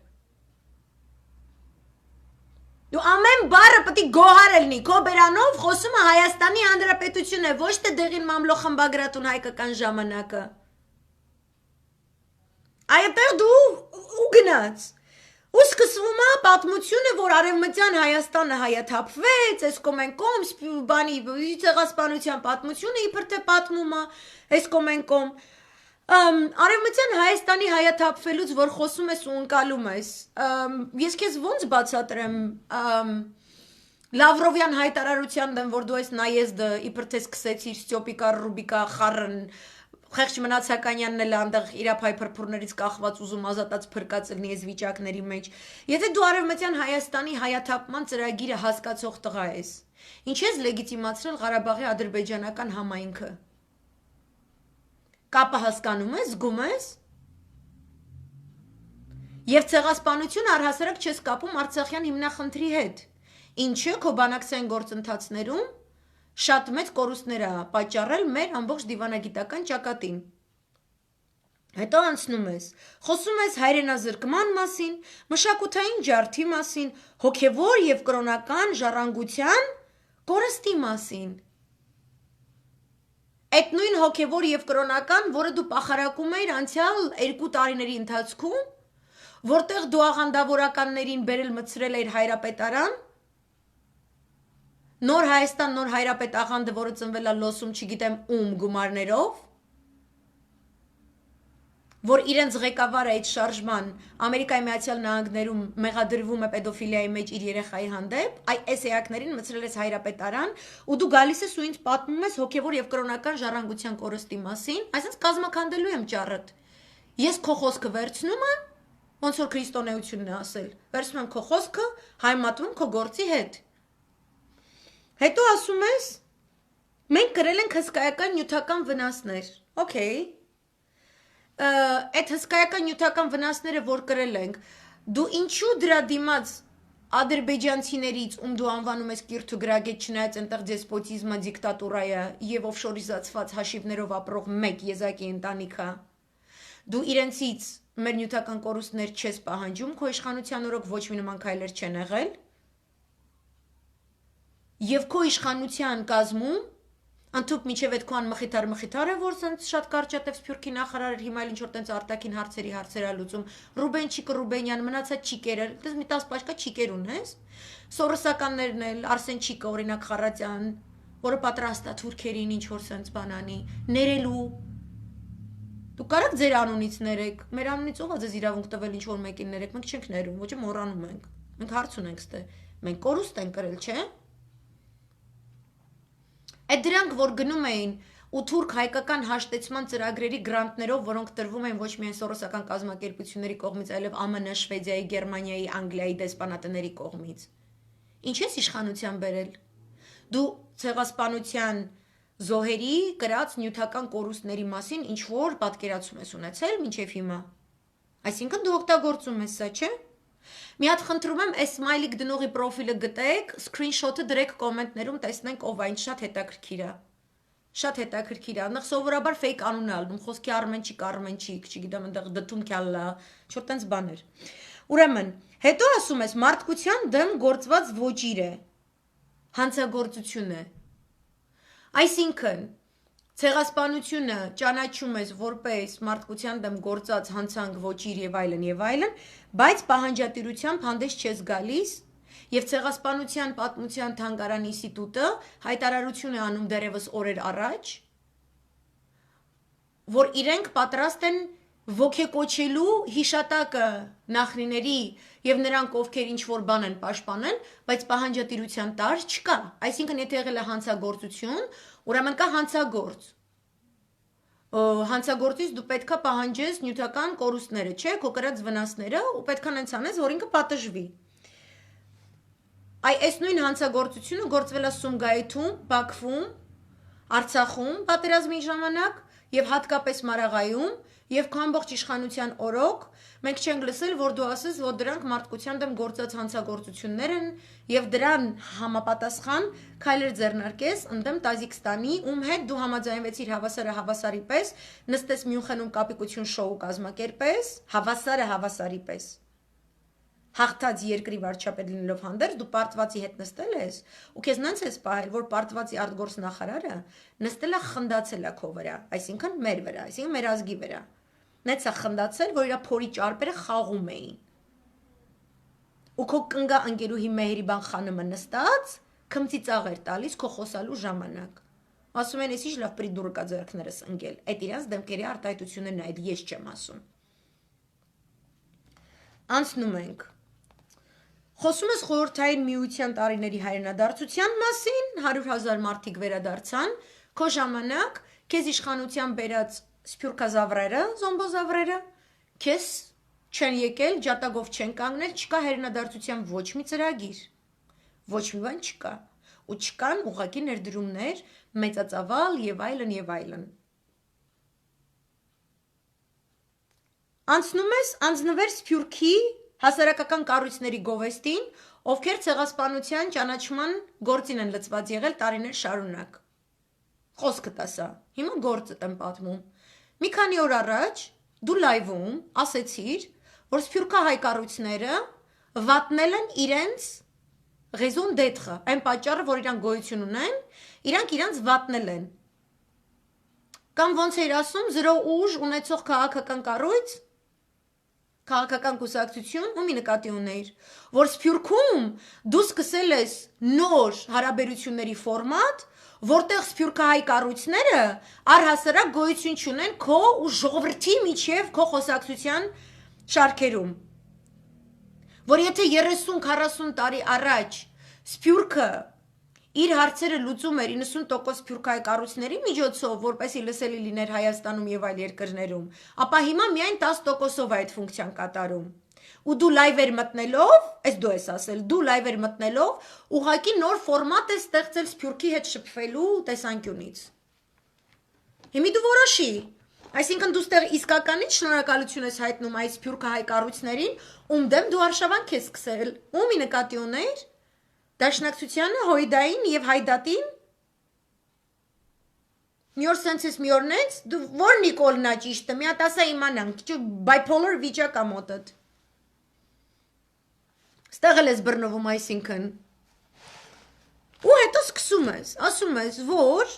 Դու ամեն բառը պետք է գոհար լինի, քո բերանով խոսում է Հայաստանի Հանրապետությունը, ոչ թե դեղին մամլո խմբագրատուն հայկական ժամանակը։ Այդտեղ դու ու գնաց։ Ու սկսվում է պատմությունը, որ արևմտյան Հայաստանը հայաթափվեց, այս կոմեն կոմ, բանի ցեղասպանության պատմությունը իբր թե պատմում է, այս կոմեն կոմ։ Արևմտյան Հայաստանի հայաթափվելուց, որ խոսում ես ու ընկալում ես, ես քեզ ոնց բացատրեմ Լավրովյան հայտարարության դեմ, որ դու այս նայեզդը իբր թե սկսեցիր Ստյոպիկա Ռուբիկա խառն Խեղճ Մնացականյանն էլ այնտեղ իր փայ փրփուրներից կախված ուզում ազատած փրկած լինի այս վիճակների մեջ։ Եթե դու արևմտյան Հայաստանի հայաթափման ծրագիրը հասկացող տղա ես, ինչ ես լեգիտիմացրել Ղարաբաղի ադրբեջանական համայնքը։ Կապը հասկանում ես, զգում ես։ Եվ ցեղասպանություն առհասարակ չես կապում Արցախյան հիմնախնդրի հետ։ Ինչը քո բանակցային գործընթացներում շատ մեծ կորուստներ է պատճառել մեր ամբողջ դիվանագիտական ճակատին։ Հետո անցնում ես, խոսում ես հայրենազրկման մասին, մշակութային ջարդի մասին, հոգևոր եւ կրոնական ժառանգության կորստի մասին։ Այդ նույն հոգևոր եւ կրոնական, որը դու պախարակում էիր անցյալ 2 տարիների ընթացքում, որտեղ դու աղանդավորականներին բերել մցրել էիր հայրապետարան, Նոր Հայաստան, նոր հայրապետ աղանդը, որը ծնվել է լոսում չգիտեմ ում գումարներով, որ իրենց ղեկավարը այդ շարժման Ամերիկայի Միացյալ Նահանգներում մեղադրվում է պետոֆիլիայի մեջ իր երեխայի հանդեպ, այս էակներին մցրել ես հայրապետարան, ու դու գալիս ես ու ինձ պատմում ես հոգևոր եւ կրոնական ժառանգության կորստի մասին, այսինքն կազմակերպելու եմ ճառդ։ Ես քո խոսքը վերցնում եմ, ոնց որ քրիստոնեությունն է ասել, վերցնում եմ քո խոսքը, հայմատվում քո գործի հետ։ Հետո ասում ես, մենք կրել ենք հսկայական նյութական վնասներ, օքեյ, այդ հսկայական նյութական վնասները, որ կրել ենք, դու ինչու դրա դիմաց ադրբեջանցիներից, ում դու անվանում ես կիրթ ու գրագետ, չնայած այնտեղ դեսպոտիզմը, դիկտատուրայը եւ օֆշորիզացված հաշիվներով ապրող մեկ եզակի ընտանիքը, դու իրենցից մեր նյութական կորուստներ չես պահանջում, քո իշխանության օրոք ոչ մի նման քայլեր չեն եղել, Եվ քո իշխանության կազմում, ընդհուպ միջև այդ քո մխիթար է, որ սենց շատ կարճատև Սփյուռքի նախարար էր, հիմա էլ ինչ-որ տենց արտաքին հարցեր լուծում, Ռուբենչիկ Ռուբենյան, մնացած չիկերը, դες մի 10 պաշկա չիկեր ունես, Սորոսականներն էլ, Արսեն Չիկը, օրինակ Խառատյան, որը պատրաստ է թուրքերին ինչ-որ սենց բանանի, ներելու, դու կարաք ձեր անունից ներեք, մեր անունից ով է ձեզ իրավունք տվել ինչ-որ մեկին ներեք, մենք չենք ներում, ոչ մոռանում ենք, մենք հարց ունենք ստե, մենք կորուստ ենք կրել, չէ՞։ Այդ դրանք, որ գնում էին ու թուրք հայկական հաշտեցման ծրագրերի գրանտներով, որոնք տրվում էին ոչ միայն սորոսական կազմակերպությունների կողմից, այլև ԱՄՆ, Շվեդիայի, Գերմանիայի, Անգլիայի դեսպանատների կողմից։ Ինչ ես իշխանության բերել։ Դու ցեղասպանության զոհերի կրած նյութական կորուստների մասին ինչ որ պատկերացում ես ունեցել մինչև հիմա։ Այսինքն դու օգտագործում ես սա, չէ՞։ Մի հատ խնդրում եմ, այս Smiley դնողի պրոֆիլը գտեք, screenshot-ը դրեք կոմենտներում, տեսնենք ով է, շատ հետաքրքիր է։ Շատ հետաքրքիր է, այնտեղ սովորաբար fake անուն է ալնում, խոսքի Արմենչիկ, չգիտեմ, այնտեղ դդում քյալլա, չոր տենց բաներ։ Ուրեմն, հետո ասում ես մարդկության դեմ գործված ոճիր է, հանցագործություն է։ Այսինքն, ցեղասպանությունը ճանաչում ես որպես մարդկության դեմ գործած հանցանք ոճիր եւ այլն, բայց պահանջատիրությամբ հանդես չես գալիս եւ ցեղասպանության պատմության թանգարան ինստիտուտը հայտարարություն է անում դեռևս օրեր առաջ, որ իրենք պատրաստ են ոգեկոչելու հիշատակը նախնիների եւ նրանք ովքեր ինչ որ բան են պաշտպանել, բայց պահանջատիրության տար չկա։ Այսինքն եթե եղել է հանցագործություն, ուրեմն կա հանցագործ։ Հանցագործից դու պետքա պահանջես նյութական կորուստները, չէ, քո կրած վնասները ու պետքա նենց անես, որ ինքը պատժվի։ Այս նույն հանցագործությունը գործվել է Սումգայիթում, Բաքվում, Արցախում պատերազմի ժամանակ եւ հատկապես Մարաղայում եւ քո ամբողջ իշխանության օրոք մենք չենք լսել, որ դու ասես, որ դրանք մարդկության դեմ գործած հանցագործություններ են եւ դրան համապատասխան քայլեր ձեռնարկես ընդդեմ Տազիկստանի, ում հետ դու համաձայնվեցիր հավասարի պես, նստես Մյունխենում կապիկություն շոու կազմակերպես, հավասարի պես։ հաղթած երկրի վարչապետ լինելով հանդերձ դու պարտվածի հետ նստել ես ու քեզ նենց ես պահել որ պարտվածի արտգործ նախարարը նստել է խնդացել է քո վրա այսինքն մեր վրա այսինքն մեր ազգի վրա նենց է խնդացել որ իր փորի ճարպերը խաղում էին ու քո կնգա ընկերուհի Մեհրիբան խանումը նստած քմծի ծաղեր տալիս քո խոսալու ժամանակ ասում են ես ինչ լավ պրիդուրկա ձեռքներս ընկել այդ իրանց դեմքերի արտահայտություններն այդ ես չեմ ասում անցնում ենք Խոսում ես խորհրդային միության տարիների հայրենադարձության մասին, 100,000 մարդիկ վերադարձան, քո ժամանակ քեզ իշխանության բերած սփյուռքազավրերը, զոմբոզավրերը, քեզ չեն եկել, ջատագով չեն կանգնել, չկա հայրենադարձության ոչ մի ծրագիր, ոչ մի բան չկա, ու չկան ուղղակի ներդրումներ, մեծածավալ եւ այլն եւ այլն։ Անցնում ես անձնվեր Սփյուռքի Հասարակական կառույցների գովեստին, ովքեր ցեղասպանության ճանաչման գործին են լծված եղել տարիներ շարունակ։ Խոսքդ ասա, հիմա գործդ եմ պատմում։ Մի քանի օր առաջ դու լայվում ասեցիր, որ սփյուռքահայ կառույցները վատնել են իրենց raison d'être, այն պատճառը, որ իրանք գոյություն ունեն, իրանք վատնել են։ Կամ ոնց էր ասում, զրո ուժ ունեցող քաղաքական կառույց քաղաքական կուսակցություն ումի նկատի ունեիր, որ Սփյուռքում դու սկսել ես նոր հարաբերությունների ֆորմատ, որտեղ սփյուռքահայ կառույցները առհասարակ գոյություն չունեն քո ու ժողովրդի միջև քո խոսակցության շարքերում։ Որ եթե 30-40 տարի առաջ Սփյուռքը իր հարցերը լուծում էր 90% սփյուռքահայ կառույցների միջոցով, որպեսզի լսելի լիներ Հայաստանում եւ այլ երկրներում, ապա հիմա միայն 10%-ով այդ ֆունկցիան կատարում։ Ու դու լայվեր մտնելով, այս դու ես ասել, դու լայվեր մտնելով, ուղղակի նոր ֆորմատ ես ստեղծել Սփյուռքի հետ շփվելու տեսանկյունից։ Հիմա դու որոշի, այսինքն դու ստեղ իսկականից շնորհակալություն ես հայտնում այս սփյուռքահայ կառույցներին, ում դեմ դու արշավանք ես սկսել, ումի նկատի ունեիր Դաշնակցությանը, Հոյդային եւ Հայդատին մի օր սենց ես մի օր նենց, դու որ Նիկոլնա ճիշտը, մի հատ ասա իմանանք, bipolar վիճակ ա մոտդ։ Ստեղ էլ ես բռնվում այսինքն։ Ու հետո սկսում ես, ասում ես, որ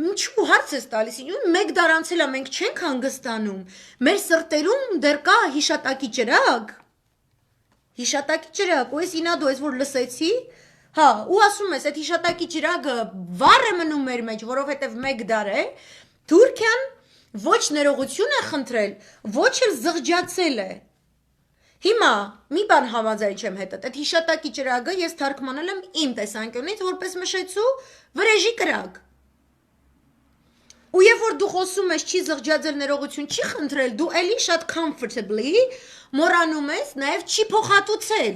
ինչու հարց ես տալիս, մեկ դար անցել է մենք չենք հանգստանում, մեր սրտերում դեռ կա հիշատակի ճրագ, ու ես ինադու ես, որ լսեցի, հա, ու ասում ես, այդ հիշատակի ճրագը վառ է մնում մեր մեջ, որովհետև մեկ դար է, Թուրքիան ոչ ներողություն է խնդրել, ոչ էլ զղջացել է։ Հիմա, մի բան համաձայն չեմ հետդ, այդ հիշատակի ճրագը ես թարգմանել եմ իմ տեսանկյունից, որպես մշեցու վրեժի կրակ։ Ու երբ որ դու խոսում ես չի զղջացել ներողություն չի խնդրել, դու էլի շատ comfortably մոռանում ես նաև չի փոխհատուցել։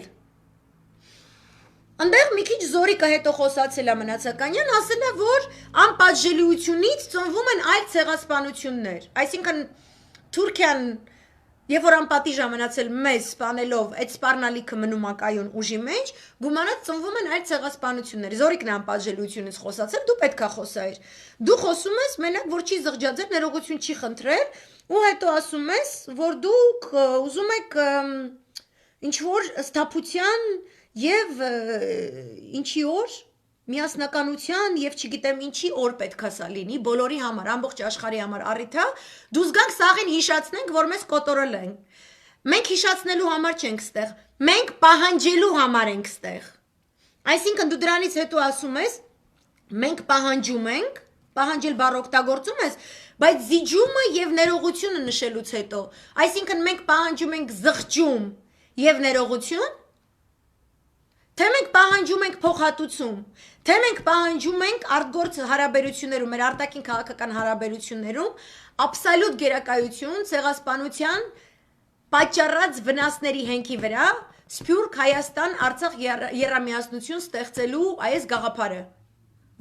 Այնտեղ մի քիչ զորիկը հետո խոսացել է Մնացականյան, ասել է, որ անպատժելիությունից ծնվում են այլ ցեղասպանություններ։ Այսինքն Թուրքիան, երբ որ անպատիժ է մնացել մեզ սպանելով, այդ սպառնալիքը մնում է կայուն ուժի մեջ, գումանած ծնվում են այլ ցեղասպանություններ։ Զորիկն է անպատժելիությունից խոսացել, դու պետք է խոսայիր։ Դու խոսում ես մենակ, որ չի զղջացել, ներողություն չի խնդրել, ու հետո ասում ես, որ դուք ուզում եք ինչ որ սթափության եւ ինչի օր միասնականության եւ չգիտեմ ինչի օր պետքա սա լինի բոլորի համար, ամբողջ աշխարհի համար առիթա, դու զգանք սաղին հիշացնենք, որ մեզ կոտորել են։ Մենք հիշացնելու համար չենք ստեղ, մենք պահանջելու համար ենք ստեղ։ Այսինքն դու դրանից հետո ասում ես, մենք պահանջում ենք, պահանջել բառ օգտագործում ես, բայց զիջումը եւ ներողությունը նշելուց հետո, այսինքն մենք պահանջում ենք զղջում եւ ներողություն, թե մենք պահանջում ենք փոխհատուցում, թե մենք պահանջում ենք արտգործ հարաբերություններում, մեր արտաքին քաղաքական հարաբերություններում աբսոլյուտ գերակայություն ցեղասպանության պատճառած վնասների հենքի վրա Սփյուռք Հայաստան Արցախ երամիասնություն ստեղծելու այս գաղափարը։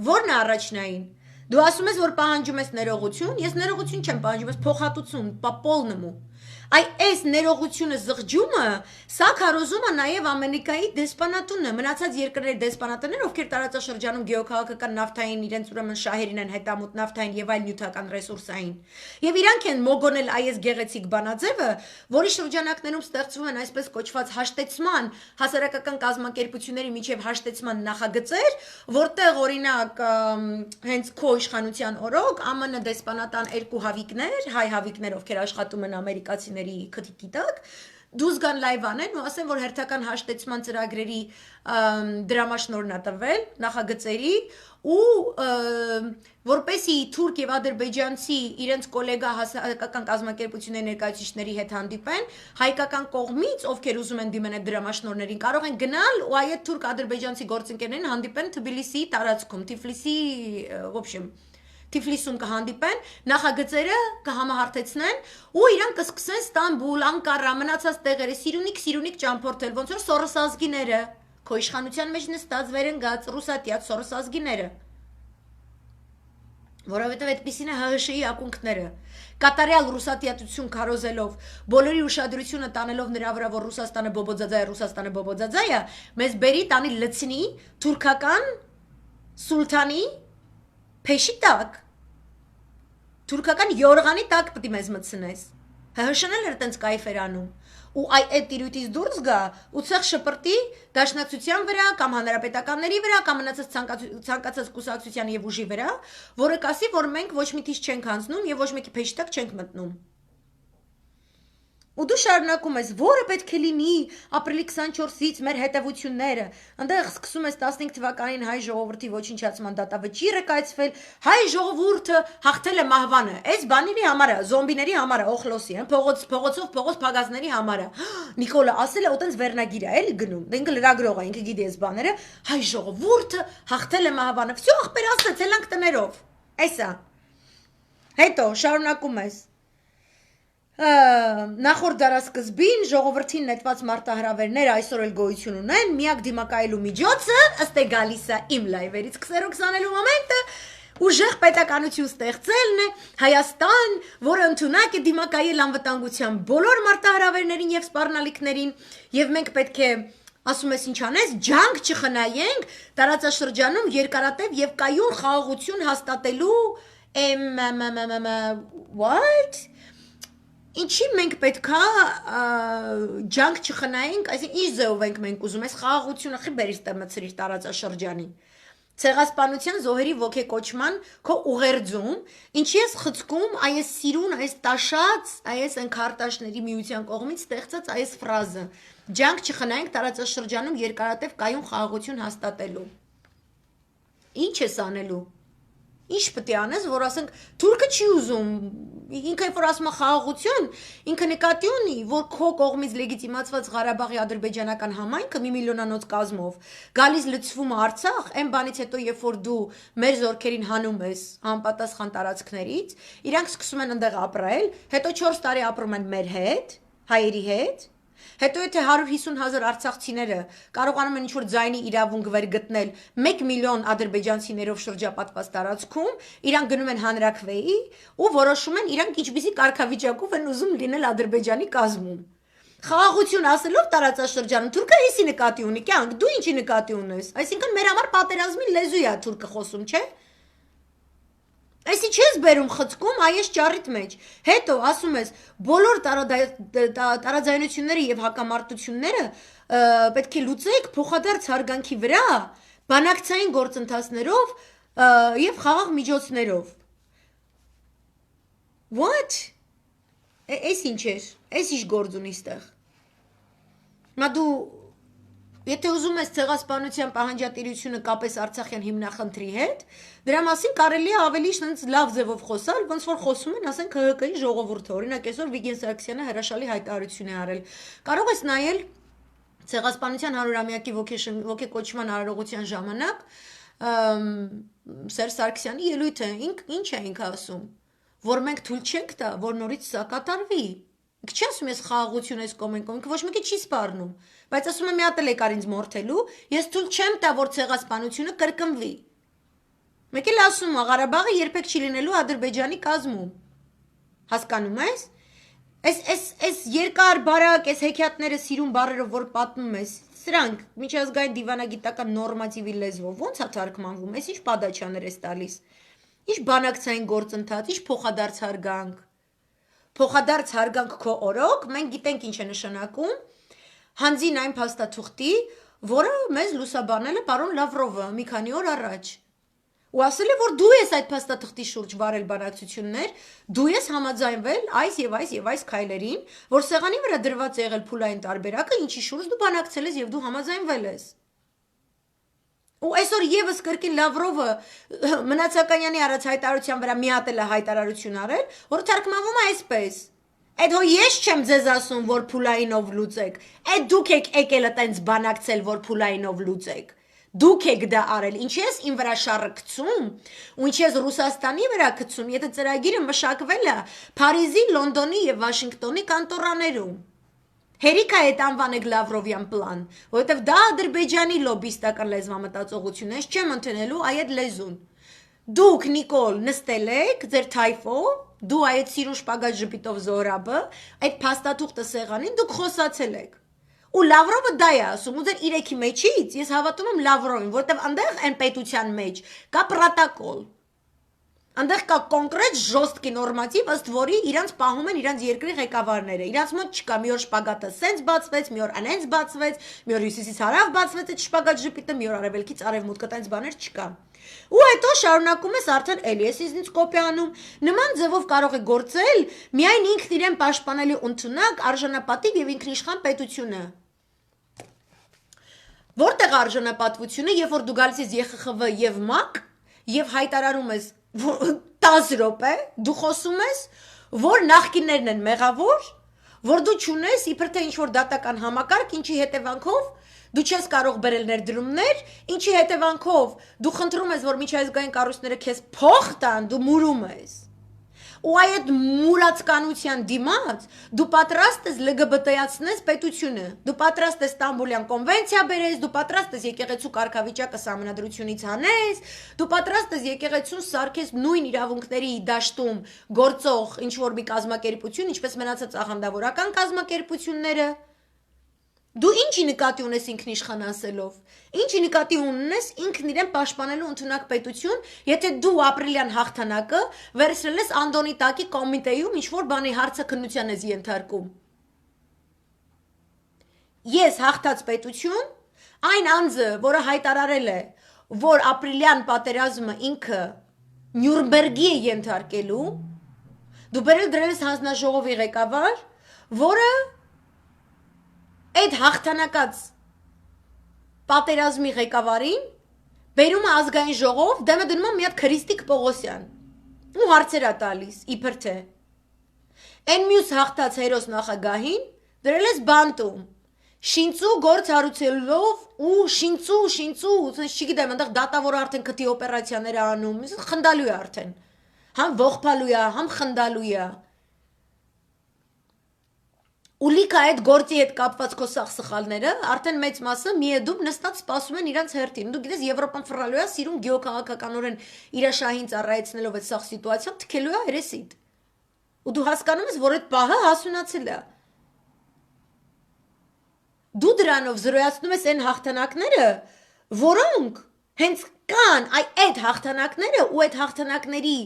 Որն է առաջնային։ Դու ասում ես, որ պահանջում ես ներողություն, ես ներողություն չեմ պահանջում, ես փոխհատուցում, պա պոլնմու։ Այ այս ներողությունը զղջումը սա քարոզում է նաև Ամերիկայի դեսպանատունը, մնացած երկրների դեսպանատները, ովքեր տարածաշրջանում գեոքաղաքական նավթային իրենց ուրեմն շահերին են հետամուտ նավթային եւ այլ նյութական ռեսուրսային։ Եվ իրանք են մոգոնել այս գեղեցիկ բանաձևը, որի շրջանակներում ստեղծվում են այսպես կոչված հաշտեցման հասարակական կազմակերպությունների միջև հաշտեցման նախագծեր, որտեղ օրինակ հենց քո իշխանության օրոք ԱՄՆ դեսպանատան երկու հավիկներ, հայ հավիկներ, ովքեր աշխատում են ամերիկացիների քթիկի տակ, դուզ գան լայվ անեն ու ասեն, որ հերթական հաշտեցման ծրագրերի դրամաշնորհն է տվել նախագծերի ու որպեսի թուրք եւ ադրբեջանցի իրենց գոլեգա հասարակական կազմակերպությունների ներկայացուցիչների հետ հանդիպեն, հայկական կողմից, ովքեր ուզում են դիմեն այդ դրամաշնորհներին, կարող են գնալ ու այդ թուրք-ադրբեջանցի գործընկերներին հանդիպեն Թբիլիսիի տարածքում, Թիֆլիսում կհանդիպեն, նախագծերը կհամահարթեցնեն ու իրանք կսկսեն Ստամբուլ, Անկարա, մնացած տեղերը սիրունիկ ճամփորդել, ոնց որ Սորոս ազգիները, քո իշխանության մեջ նստած վերընկած ռուսատյաց Սորոս ազգիները, որովհետև այդպիսին է ՀՀՇ-ի ակունքները, կատարյալ ռուսատյատություն քարոզելով, բոլորի ուշադրությունը տանելով նրա վրա, որ Ռուսաստանը բոբոձաձայ է, մեզ բերի տանի լցնի թուրքական սուլթանի փեշի տակ, թուրքական յորղանի տակ պտի մեզ մտցնես, ՀՀՇ-ն էլ էր տենց կայֆ էր անում, ու այդ տիրույթից դուրս գա ու ցեղ շպրտի դաշնակցության վրա կամ հանրապետականների վրա կամ մնացած ցանկացած կուսակցության եւ ուժի վրա, որը կասի, որ մենք ոչ մի թիչ չենք հանձնում եւ ոչ մեկի փեշի տակ չենք մտնում։ Ու դու շարունակում ես, որը պետք է լինի ապրիլի 24-ից մեր հետևությունները, այնտեղ սկսում ես 15 թվականին հայ ժողովրդի ոչնչացման դատավճիռը կայացվել, հայ ժողովուրդը հաղթել է մահվանը, այս բաների համար է, զոմբիների համար է, օխլոսի, փողոց փագազների համար է։ Նիկոլը ասել է, ուտենց վերնագիր է, էլի գնում, ինքը լրագրող է, ինքը գիտի այս բաները, հայ ժողովուրդը հաղթել է մահվանը, всё, ախպեր ասած, ելանք տներով, էսա։ Հետո շարունակում ես նախորդ դարասկզբին ժողովրդին նետված մարտահրավերները այսօր էլ գոյություն ունեն, միակ դիմակայելու միջոցը ըստ է գալիս է իմ լայվերից քսերոքսանելու մոմենտը ուժեղ պետականություն ստեղծելն է Հայաստան, որը ընդունակ է դիմակայել անվտանգության բոլոր մարտահրավերներին եւ սպառնալիքներին եւ մենք պետք է ասում ես ինչ անես, ջանք չխնայենք տարածաշրջանում երկարատև եւ կայուն խաղաղություն հաստատելու what Ինչի մենք պետքա ջանք չխնայենք, այսինքն ինչ ձևով ենք մենք ուզում, այս խաղաղությունը խի բերից տեմցրիր տարածաշրջանի։ Ցեղասպանության զոհերի ոգեկոչման քո ուղերձում, ինչի ես խցկում այս սիրուն, այս տաշած, այս ընկարտաշների միության կողմից ստեղծած այս ֆրազը։ Ջանք չխնայենք տարածաշրջանում երկարատև կայուն խաղաղություն հաստատելու։ Ինչ ես անելու։ Ինչ պետք է անես, որ ասենք թուրքը չի ուզում, ինքը որ ասում է խաղաղություն, ինքը նկատի ունի, որ քո կողմից լեգիտիմացված Ղարաբաղի ադրբեջանական համայնքը մի միլիոնանոց կազմով գալիս լցվում է Արցախ, այն բանից հետո երբ որ դու մեր զորքերին հանում ես անպատասխան տարածքներից, իրանք սկսում են այնտեղ ապրել, հետո 4 տարի ապրում են մեր հետ, հայերի հետ Հետո եթե 150,000 արցախցիները կարողանում են ինչ-որ ձայնի իրավունք վերգտնել 1 միլիոն ադրբեջանցիներով շրջապատված տարածքում, իրանք գնում են հանրաքվեի ու որոշում են իրանք ինչպիսի կարգավիճակով են ուզում լինել Ադրբեջանի կազմում։ Խաղաղություն ասելով տարածաշրջանում թուրքը էսի նկատի ունի, կյանք, դու ինչի նկատի ունես։ Այսինքն մեր համար պատերազմի լեզու է թուրքը խոսում, չէ՞։ Այսի չես բերում խցկում այս ճառիտ մեջ։ Հետո ասում ես բոլոր տարաձայնությունները եւ հակամարտությունները պետք է լուծեք փոխադարձ հարգանքի վրա, բանակցային գործընթացներով եւ խաղաղ միջոցներով։ What? Էս ինչ է։ Էս ինչ գործ ունի ստեղ։ Մա դու Եթե ուզում ես ցեղասպանության պահանջատիրությունը կապես Արցախյան հիմնախնդրի հետ, դրա մասին կարելի է ավելի լավ ձևով խոսալ, ոնց որ խոսում են, ասենք ՀՀԿ-ի ժողովուրդը, օրինակ այսօր Վիգեն Սարգսյանը հրաշալի հայտարարություն է արել։ Կարող ես նայել ցեղասպանության 100-ամյակի ոգեկոչման արարողության ժամանակ Սերժ Սարգսյանի ելույթը, ինչ է ինքը ասում, որ մենք թույլ չենք տա, որ նորից սա կատարվի։ Ինքը չի ասում ես խաղաղություն ես կոմենկոմ, ինքը ոչ մեկի չի սպառնում, բայց ասում է մի հատ էլ եկար ինձ մորթելու, ես թույլ չեմ տա, որ ցեղասպանությունը կրկնվի։ Մեկ էլ ասում է Ղարաբաղը երբեք չի լինելու Ադրբեջանի կազմում։ Հասկանում ես։ Այս երկար բարակ, այս հեքիաթները սիրուն բառերը, որ պատմում ես, սրանք միջազգային դիվանագիտական նորմատիվի լեզվով ո՞նց է թարգմանվում, այս ինչ պատասխաններ ես տալիս, ինչ բանակցային գործընթաց, ինչ փոխադարձ հարգանք, փոխադարձ հարգանք քո օրոք, մենք գիտենք ինչ է նշանակում, հանձին այն փաստաթուղթի, որը մեզ լուսաբանել է պարոն Լավրովը մի քանի օր առաջ։ Ու ասել է, որ դու ես այդ փաստաթղթի շուրջ վարել բանակցություններ, դու ես համաձայնվել այս եւ այս եւ այս քայլերին, որ սեղանի վրա դրված է եղել փուլային տարբերակը, ինչի շուրջ դու բանակցել ես եւ դու համաձայնվել ես։ Ու այսօր եւս կրկին Լավրովը Մնացականյանի արած հայտարարության վրա մի հատ էլ է հայտարարություն արել, որը թարգմանվում է այսպես. Այդ հո ես չեմ ձեզ ասում, որ փուլայինով լուծեք, այդ դուք եք եկել այտենց բանակցել, որ փուլայինով լուծեք։ Դուք եք դա արել, ինչ ես իմ վրա շարը գցում, ու ինչ ես Ռուսաստանի վրա գցում, եթե ծրագիրը մշակվել է Փարիզի, Լոնդոնի եւ Վաշինգտոնի կանտորաներում։ Հերիք է այդ անվանեք Լավրովյան պլան, որովհետև դա Ադրբեջանի լոբիստական լեզվամտածողություն է, ես չեմ ընդունելու այդ լեզուն։ Դուք Նիկոլ նստել եք ձեր թայֆով, դու այդ սիրուն շպագատ ժպիտով Զոհրաբը, այդ փաստաթուղթը սեղանին դուք խոսացել եք։ Ու Լավրովը դա է ասում, ու ձեր իրեքի մեջից ես հավատում եմ Լավրովին, որովհետև այնտեղ այն պետության մեջ կա պրոտոկոլ։ Այնտեղ կա կոնկրետ ժոստկի նորմատիվ, ըստ որի իրանց պահում են իրանց երկրի ղեկավարները։ Իրանց մոտ չկա մի օր շպագատը սենց բացվեց, մի օր անենց բացվեց, մի օր հյուսիսից հարավ բացվեց այդ շպագատ ժպիտը, մի օր արևելքից արևմուտք, այդպես բաներ չկա։ Ու հետո շարունակում ես արդեն էլի ես ինձ կոպի անում։ Նման ձևով կարող է գործել միայն ինքն իրեն պաշտպանելու ընդունակ, արժանապատիվ եւ ինքնիշխան պետությունը։ Որտեղ արժանապատվությունը, երբ որ դու գալիս ես ԵԽԽՎ եւ ՄԱԿ եւ հայտարարում ես 10 րոպե դու խոսում ես, որ նախկիններն են մեղավոր, որ դու չունես իբր թե ինչ-որ դատական համակարգ, ինչի հետևանքով դու չես կարող բերել ներդրումներ, ինչի հետևանքով դու խնդրում ես, որ միջազգային կառույցները քեզ փող տան, դու մուրում ես։ Ու այդ մուրացկանության դիմաց դու պատրաստ ես ԼԳԲՏ-ացնես պետությունը, դու պատրաստ ես Ստամբուլյան կոնվենցիա բերես, դու պատրաստ ես եկեղեցու կարգավիճակը սահմանադրությունից հանես, դու պատրաստ ես եկեղեցուն սարքես նույն իրավունքների դաշտում գործող ինչ-որ մի կազմակերպություն, ինչպես մնացած աղանդավորական կազմակերպությունները։ Դու ինչի նկատի ունես ինքնիշխան ասելով, ինչի նկատի ունես ինքն իրեն պաշտպանելու ընդունակ պետություն, եթե դու ապրիլյան հաղթանակը վերցրել ես Անդոնի տակի կոմիտեում ինչ-որ բանի հարցաքննության ես ենթարկում։ Ես հաղթած պետություն, այն անձը, որը հայտարարել է, որ ապրիլյան պատերազմը ինքը Նյուրնբերգի է ենթարկելու, դու բերել դրել ես հանձնաժողովի ղեկավար, որը այդ հաղթանակած պատերազմի ղեկավարին բերում է ազգային ժողով, դեմը դնում է մի հատ Քրիստիկ Պողոսյան ու հարցեր է տալիս, իբր թե այն մյուս հաղթած հերոս նախագահին դրել ես բանտում, շինծու գործ հարուցելով ու շինծու, չգիտեմ, այնտեղ դատավոր արդեն քթի օպերացիաներ է անում, խնդալու է արդեն, համ ողբալու է, համ խնդալու է։ Ու լիքը այդ գործի հետ կապված քո սխալները, արդեն մեծ մասը միեդում նստած սպասում են իրանց հերթին։ Դու գիտես Եվրոպան ֆռալու է, սիրուն գեոքաղաքականորեն իր շահին ծառայեցնելով այդ սաղ սիտուացիան թքելու է երեսիդ։ Ու դու հասկանում ես, որ այդ պահը հասունացել է։ Դու դրանով զրոյացնում ես այն հաղթանակները, որոնք հենց կան, այդ հաղթանակները ու այդ հաղթանակների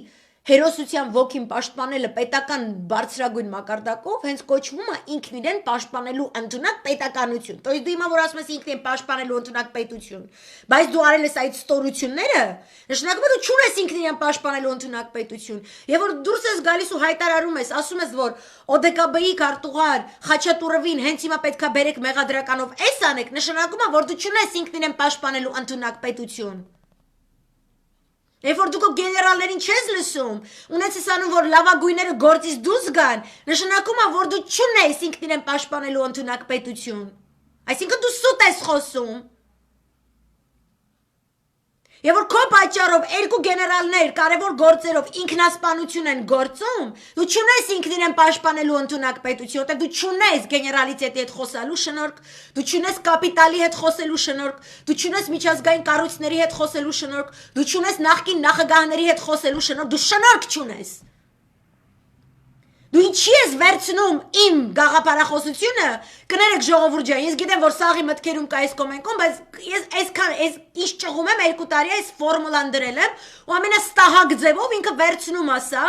հերոսության ոգին պաշտպանելը պետական բարձրագույն մակարդակով հենց կոչվում է ինքն իրեն պաշտպանելու ընդունակ պետականություն։ То есть դու հիմա որ ասում ես ինքն իրեն պաշտպանելու ընդունակ պետություն, բայց դու արել ես այդ ստորությունները, նշանակում է դու չունես ինքն իրեն պաշտպանելու ընդունակ պետություն։ Եվ որ դուրս ես գալիս ու հայտարարում ես, ասում ես, որ ՕԴԿԲ-ի քարտուղար Խաչատուրովին հենց հիմա պետքա բերեք մեղադրականով, էս անեք, նշանակում է, որ դու չունես ինքն իրեն պաշտպանելու ընդունակ պետություն։ Երբ որ դուք գեներալներին չես լսում, ունես ես անում, որ լավագույնները գործից դուրս գան, նշանակում է, որ դու չունես ինքն իրեն պաշտպանելու ընդունակ պետություն։ Այսինքն դու սուտ ես խոսում։ Եվ որ քո պատճառով երկու գեներալներ կարևոր գործերով ինքնասպանություն են գործում, դու չունես ինքն իրեն պաշտպանելու ընդունակ պետություն, որտեղ դու չունես գեներալիտետի հետ խոսելու շնորհք, դու չունես կապիտալի հետ խոսելու շնորհք, դու չունես միջազգային կառույցների հետ խոսելու շնորհք, դու չունես նախկին նախագահների հետ խոսելու շնորհք, դու շնորհք չունես։ Դու ինչի ես վերցնում իմ գաղափարախոսությունը, կներեք ժողովուրդ ջան, ես գիտեմ որ սաղի մտքերում կա այս կոմենտում, բայց ես այսքան այս ինչ ճղում եմ 2 տարի այս ֆորմուլան դրել եմ ու ամենաստահակ ձևով ինքը վերցնում ասա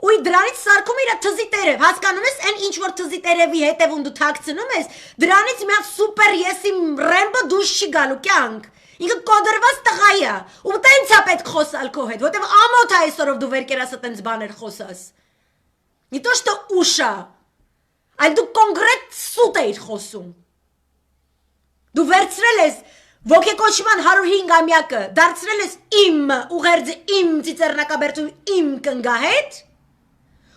ու դրանից սարքում իր թզի տերև, հասկանում ես, այն ինչ որ թզի տերևի հետևում դու թաքցնում ես, դրանից մի հատ սուպեր եսի ռեմբո դուրս չի գալու կյանք։ Ինքը կոդրված տղա է, ու տենց է պետք խոսալ քո հետ, որտեվ ամոթ է այսօրով դու վեր կերասը տենց բաներ խոսաս։ Не то, что уша, այլ դու կոնկրետ սուտ էիր խոսում։ Դու վերցրել ես ոգեկոչման 105-ամյակը, դարձրել ես իմ ուղերձը, իմ ծիծեռնակաբերդում, իմ կնգահետ,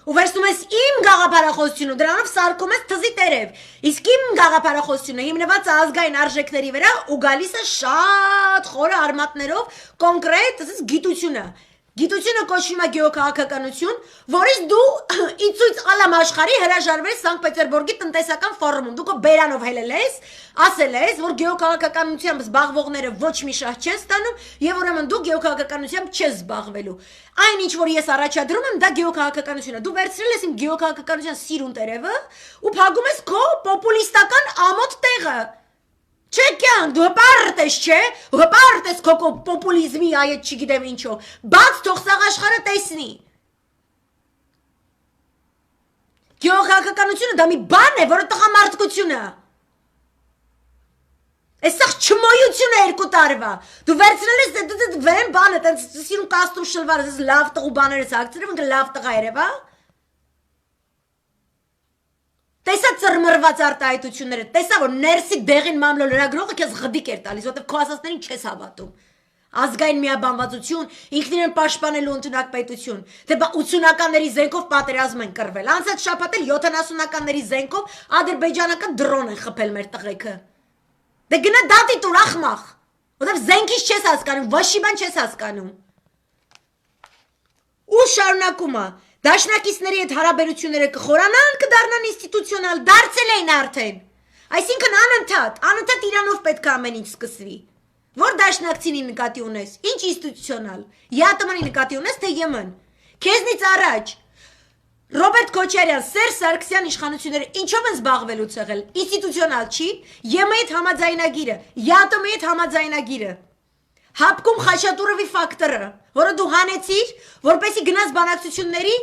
ու վերցնում ես իմ գաղափարախոսությունը, դրանով սարքում ես թզի տերև, իսկ իմ գաղափարախոսությունը հիմնված է ազգային արժեքների վրա ու գալիս է շատ խորը արմատներով կոնկրետ գիտությունը։ Գիտությունը կոչվում է գեոքաղաքականություն, որից դու իցույց ալամ աշխարհի հրաժարվել Սանկտ Պետերբուրգի տնտեսական ֆորումում։ Դու քո բերանով հելել ես, ասել ես, որ գեոքաղաքականությամբ զբաղվողները ոչ մի շահ չեն ստանում, եւ ուրեմն դու գեոքաղաքականությամբ չես զբաղվելու։ Այն ինչ որ ես առաջադրում եմ, դա գեոքաղաքականություն է։ Դու վերցրել ես իմ գեոքաղաքականության սիրուն տերևը ու փակում ես քո պոպուլիստական ամոթ տեղը։ Չէ կյան, դու հպարտ ես, չէ, հպարտ ես քո պոպուլիզմի այդ չգիտեմ ինչով, բաց թող սաղ աշխարհը տեսնի։ Գեոքաղաքականությունը դա մի բան է, որը տղամարդկություն է։ Այսախ չմոյություն է 2 տարվա։ Դու վերցրել ես այդ վեն բանը, տենց սիրուն կաստում շլվարը, ես լավ տղու բաներ ես ակցրել, ինքը լավ տղա երևա։ Տեսա ծրմռված արտահայտությունները, տեսա որ ներսի դեղին մամլո լրագրողը քեզ ղդիկ էր տալիս, որտեվ քո ասածներին չես հավատում։ Ազգային միաբանվածություն, ինքնին պաշտպանելու ընդունակ պետություն, թե 80-ականների զենքով պատերազմ են կռվել։ Անցած շաբաթ էլ 70-ականների զենքով ադրբեջանական դրոն են խփել մեր տղեկը։ Դե գնա դատի տուր ախմախ, որտեվ զենքից չես հասկանում, ոչի բան չես հասկանում։ Ու շարունակումը Դաշնակիցների հետ հարաբերությունները կխորանան, կդառնան ինստիտուցիոնալ, դարձել էին արդեն։ Այսինքն անընդհատ Իրանով պետք է ամեն ինչ սկսվի։ Որ դաշնակցինի նկատի ունես, ինչ ինստիտուցիոնալ, ԵԱՏՄ-ի նկատի ունես, թե ԵՄ-ն։ Քեզնից առաջ Ռոբերտ Քոչարյան, Սերժ Սարգսյան իշխանությունները ինչով են զբաղվելուց եղել, ինստիտուցիոնալ չի, ԵՄ-ի հետ համաձայնագիրը, ԵԱՏՄ-ի հետ համաձայնագիրը։ Հապկում Խաչատուրովի ֆակտորը, որը դու հանեցիր, որպեսի գնաս բանակցությունների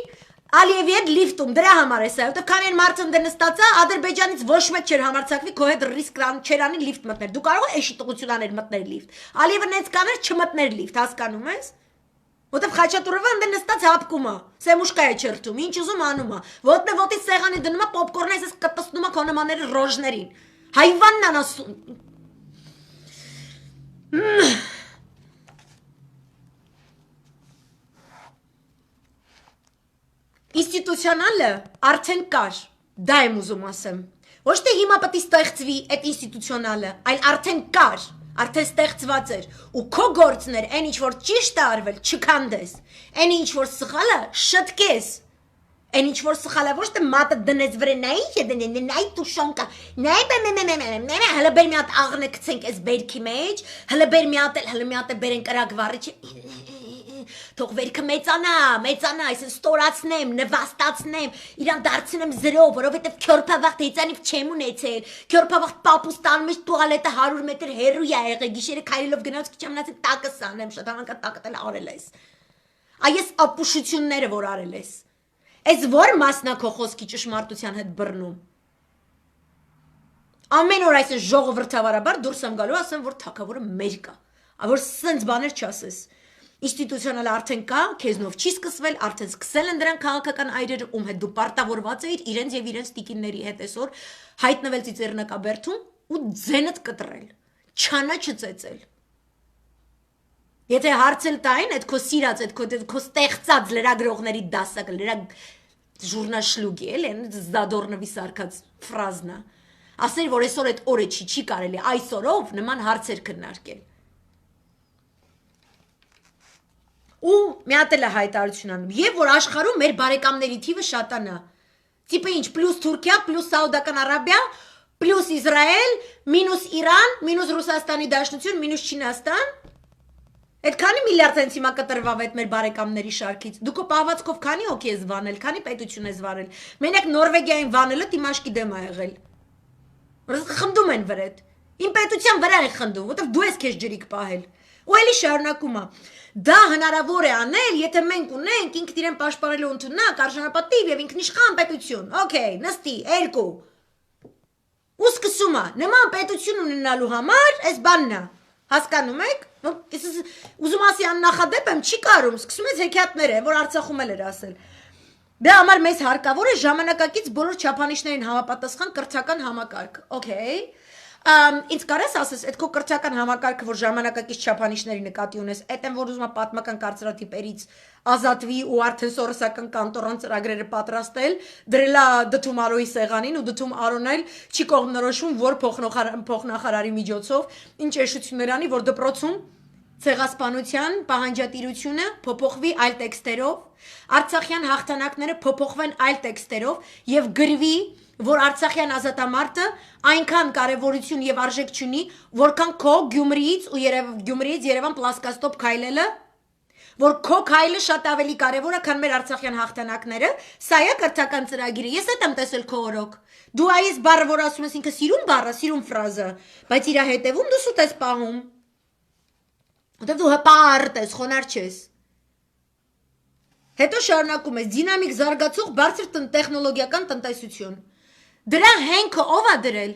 Ալիևի հետ լիֆտում, դրա համար է սա, որտեղ քանի մարդ ընդ նստած է, Ադրբեջանից ոչ մեկ չէր համարձակվի քո հետ ռիսկ չեր անի լիֆտ մտնել։ Դու կարող ես էշի տղությունաներ մտնել լիֆտ։ Ալիևը նենց կաներ չմտներ լիֆտ, հասկանում ես։ Որտեղ Խաչատուրովը ընդ նստած հապկում է, սեմուշկա է չրտում, ինչ ուզում անում է։ Ոտից սեղանի դնում է պոպկորնը, այսպես կտստնում է քո նմանների ռոժներին։ Հայվանն անասուն։ Ինստիտուցիոնալը արդեն կար, դա եմ ուզում ասեմ։ Ոչ թե հիմա պետք է ստեղծվի այդ ինստիտուցիոնալը, այլ արդեն կար, արդեն ստեղծված էր, ու քո գործն էր, այն ինչ որ ճիշտ է արվել, չքանդես, այն ինչ որ սխալ է, շտկես, այն ինչ որ սխալ է, ոչ թե մատը դնես վրա, նայ տուշոնկա, նայ հələ բեր մի հատ աղնը գցենք այս բերքի մեջ, հələ բեր մի հատ բերենք կրակ վառիչ Թող վերքը մեծանա, այսինքն ստորացնեմ, նվաստացնեմ, իրան դարձնեմ 0, որովհետև քյորփավախտ հեծանիվ չեմ ունեցել, քյորփավախտ պապուս տանում ես տուալետը 100 մետր հեռու է եղել, գիշերը քայլելով գնաց քիչ ամնացի տակը սանեմ, շատ հավանական տակը էլ արել ես։ Այս ապուշությունները որ արել ես։ Այս որ մասնա քո խոսքի ճշմարտության հետ բռնում։ Ամեն օր այսպես ժողովրդավարաբար դուրս եմ գալու, ասեմ որ թակավորը մեր կա, որ սենց բաներ չասես։ Ինստիտուցիոնալ արդեն կա, քեզնով չի սկսվել, արդեն սկսել են դրան քաղաքական այրերը, ում հետ դու պարտավորված էիր իրենց եւ իրենց տիկինների հետ այսօր հայտնվել ծիծեռնակաբերդում ու ձենդ կտրել, չանա չծեծել։ Եթե հարցել տային, այդ քո սիրած, այդ քո ստեղծած լրագրողների դասակը, ժուրնաշլուգի էլի, Զադորնովի սարքած ֆրազնա, ասել որ այսօր այդ օրը չի կարելի այսօրով նման հարցեր քննարկել։ Ու մի հատ էլ է հայտարարություն անում, եւ որ աշխարհում մեր բարեկամների թիվը շատանա։ Տիպը ինչ, պլյուս Թուրքիա, պլյուս Սաուդական Արաբիա, պլյուս Իսրայել, մինուս Իրան, մինուս Ռուսաստանի Դաշնություն, մինուս Չինաստան։ Այդ քանի միլիարդ ցենտ հիմա կտրվավ այդ մեր բարեկամների շարքից։ Դու քո պահվածքով քանի հոգի ես վանել, քանի պետություն ես վարել։ Մենակ Նորվեգիային վանելը Դիմաշկի դեմ ա եղել։ Որովհետև խնդում են վրեդ։ Իմ պետության վրա են խնդում, որովհետև դու ես քեզ ջրիկ պահել։ Ու էլի շարունակում է։ Դա հնարավոր է անել, եթե մենք ունենք ինքն իրեն պաշտպանելու ընդունակ, արժանապատիվ եւ ինքնիշխան պետություն։ Okay, նստի, երկու։ Ու սկսում է, նման պետություն ունենալու համար այս բանն է։ Հասկանում եք։ Ուզում ասի աննախադեպ եմ, չի կարում, սկսում ես հեքիաթները, որ Արցախում էլ էր ասել։ Դե համար մեզ հարկավոր է ժամանակակից բոլոր չափանիշներին համապատասխան կրթական համակարգ։ Okay։ Ինձ կարես ասես, այդ քո կրթական համակարգը, որ ժամանակակից չափանիշների նկատի ունես, այդ են որ ուզում է պատմական կարծրատիպերից ազատվի ու արդեն սորոսական կանտորան ծրագրերը պատրաստել, դրելա դդում Արոյի սեղանին ու դդում Արոն էլ չի կողմնորոշում, որ փոխնախարարի միջոցով ինչ էշություններ անի, որ դպրոցում ցեղասպանության պահանջատիրությունը փոփոխվի այլ տեքստերով, Արցախյան հաղթանակները փոփոխվեն այլ տեքստերով եւ գրվի, որ Արցախյան ազատամարտը այնքան կարևորություն եւ արժեք չունի, որքան քո Գյումրիից ու Գյումրիից Երևան պլասկաստոպ քայլելը, որ քո քայլը շատ ավելի կարևոր է, քան մեր Արցախյան հաղթանակները, սա է կրթական ծրագիրը։ Ես այդ եմ տեսել քո օրոք։ Դու այս բառը, որ ասում ես ինքը սիրուն բառը, սիրուն ֆրազը, բայց իր հետևում դու սուտ ես պահում։ Որտեւ դու հպարտ ես, խոնար չես։ Հետո շարունակում ես դինամիկ զարգացող բարձր տեխնոլոգիական տնտեսություն։ Դրա հենքը ով է դրել։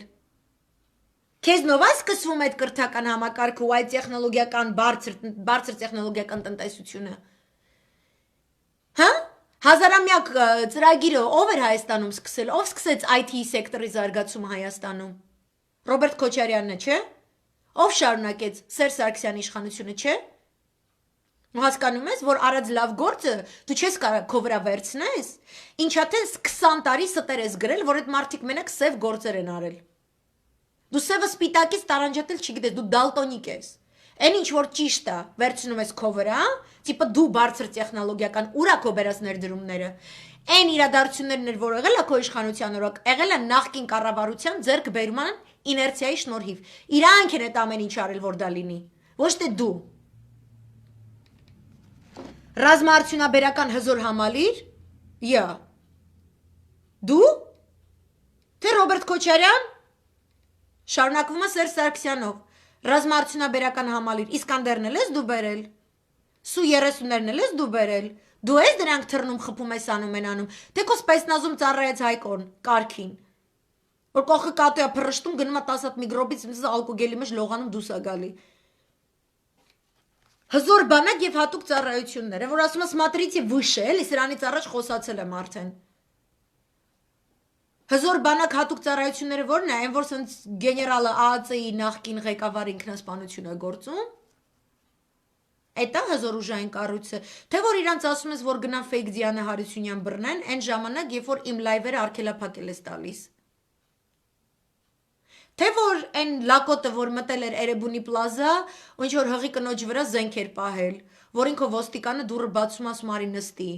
Քեզնով է սկսվում այդ կրթական համակարգը ու այդ տեխնոլոգիական բարձր տեխնոլոգիական տնտեսությունը։ Հա? Հազարամյակ ծրագիրը ով էր Հայաստանում սկսել, ով սկսեց IT սեկտորի զարգացումը Հայաստանում։ Ռոբերտ Քոչարյանն է, չէ՞։ Ով շարունակեց Սերժ Սարգսյանի իշխանությունը, չէ՞։ Ու հասկանում ես, որ արած լավ գործը դու չես կարող քո վրա վերցնես, ինչա թե 20 տարի ստեր ես գրել, որ այդ մարդիկ մենակ սև գործեր են արել։ Դու սևը սպիտակից տարանջատել չգիտես, դու դալտոնիկ ես։ Այն ինչ որ ճիշտ է, վերցնում ես քո վրա, տիպը դու բարձր տեխնոլոգիական ուրա քո բերած ներդրումները։ Այն իրադարձություններն էր, որ եղել է քո իշխանության օրոք, եղել է նախկին կառավարության ձեռքբերման իներցիայի շնորհիվ։ Իրանք են այդ ամեն ինչ արել, որ դա լինի։ Ոչ թե դու։ Ռազմաարդյունաբերական հզոր համալիր։ Yeah։ Դու։ Թե Ռոբերտ Քոչարյան։ Շարունակվում է Սերժ Սարգսյանով։ Ռազմաարդյունաբերական համալիր Իսկանդերն էլ ես դու բերել։ Սու 30-ներն էլ ես դու բերել։ Դու ես դրանք թռնում խփում ես անում են անում։ Թե քո սպեսնազում ծառայեց Հայկոն Կարքին։ Որ կողքը կատոյա փռշտում գնում է 10 հատ միկրոբից ալկոգելի մեջ լողանում դուս է գալի։ Հզոր բանակ եւ հատուկ ծառայությունները, որ ասում ես մատրիցի վիշը, էլի սրանից առաջ խոսացել եմ արդեն։ Հզոր բանակ հատուկ ծառայությունները որն է, այն որ սենց գեներալը ԱԱՑ-ի նախկին ղեկավարի ինքնասպանություն է գործում։ Էտա հզոր ուժային կառույցը, թե որ իրանց ասում ես, որ գնան ֆեյք Դիանա Հարությունյան բռնեն, այն ժամանակ, երբ որ իմ լայվերը արգելափակել ես տալիս։ Թե որ այն լակոտը, որ մտել էր Էրեբունի պլազա, ու ինչ որ հղի կնոջ վրա զենք էր պահել, որ ինքը ոստիկանը դուրը բացում ասում արի նստի։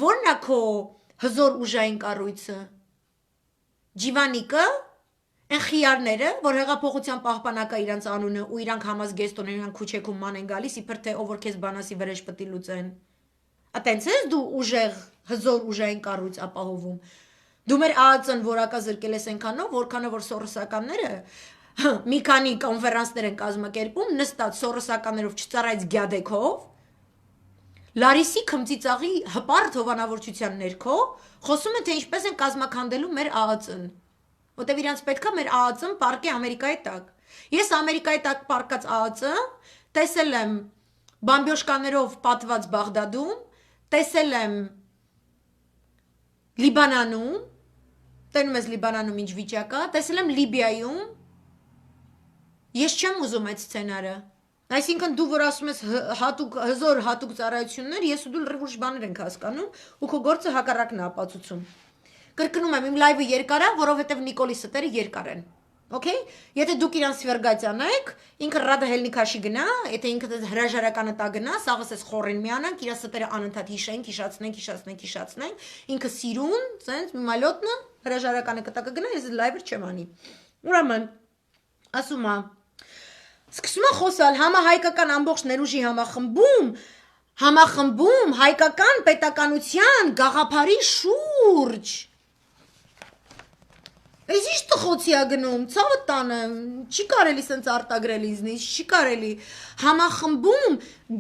Որն է քո հզոր ուժային կառույցը։ Ջիվանիկը, այն խիարները, որ հեղափոխության պահպանակա իրանց անունը ու իրանք համազգեստոն իրանք քուչեքում ման են գալիս, իբր թե ով որ քեզ բանասի վրեժ պտի լուծեն։ Ատենց ես դու ուժեղ հզոր ուժային կառույց ապահովում։ Դու մեր ԱԱՑ-ն որակա զրկել ես այնքանով, որքանով որ սորոսականները մի քանի կոնֆերանսներ են կազմակերպում, նստած սորոսականներով չծառայից գյադեքով, Լարիսի քմծիծաղի հպարտ հովանավորչության ներքո, խոսում են, թե ինչպես են կազմականդելու մեր ԱԱՑ-ն, որտեվ իրանց պետքա մեր ԱԱՑ-ն պարկի Ամերիկայի տակ։ Ես Ամերիկայի տակ պարկած ԱԱՑ-ը տեսել եմ բամբյոշկաներով պատված Բաղդադում, տեսել եմ Լիբանանում, տենում ես Լիբանանում ինչ վիճակա, տեսել եմ Լիբիայում, ես չեմ ուզում այդ սցենարը, այսինքն դու որ ասում ես հզոր հատուկ ծառայություններ, ես ու դու լրիվ ուրիշ բաներ ենք հասկանում ու քո գործը հակառակն է ապացուցում։ Կրկնում եմ, իմ լայվը երկար է, որովհետև Նիկոլի ստերը երկար են։ Okay, եթե դուք իրան սվերգացյան եք, ինքը ռադը հելնիքաշի գնա, եթե ինքը հրաժարականը տա գնա, սաղս ես խորին միանանք, իրա ստերը անընդհատ հիշենք, հիշացնենք, ինքը սիրուն, ցենց մի մալոտնը հրաժարականը կտա կգնա, ես լայվեր չեմ անի։ Ուրեմն, ասում է, Սկսում է խոսալ համահայկական ամբողջ ներուժի համախմբում հայկական պետականության գաղափարի շուրջ Այս ինչ տխոցի է գնում, ցավը տանը, չի կարելի սենց արտագրել իզնից, չի կարելի համախմբում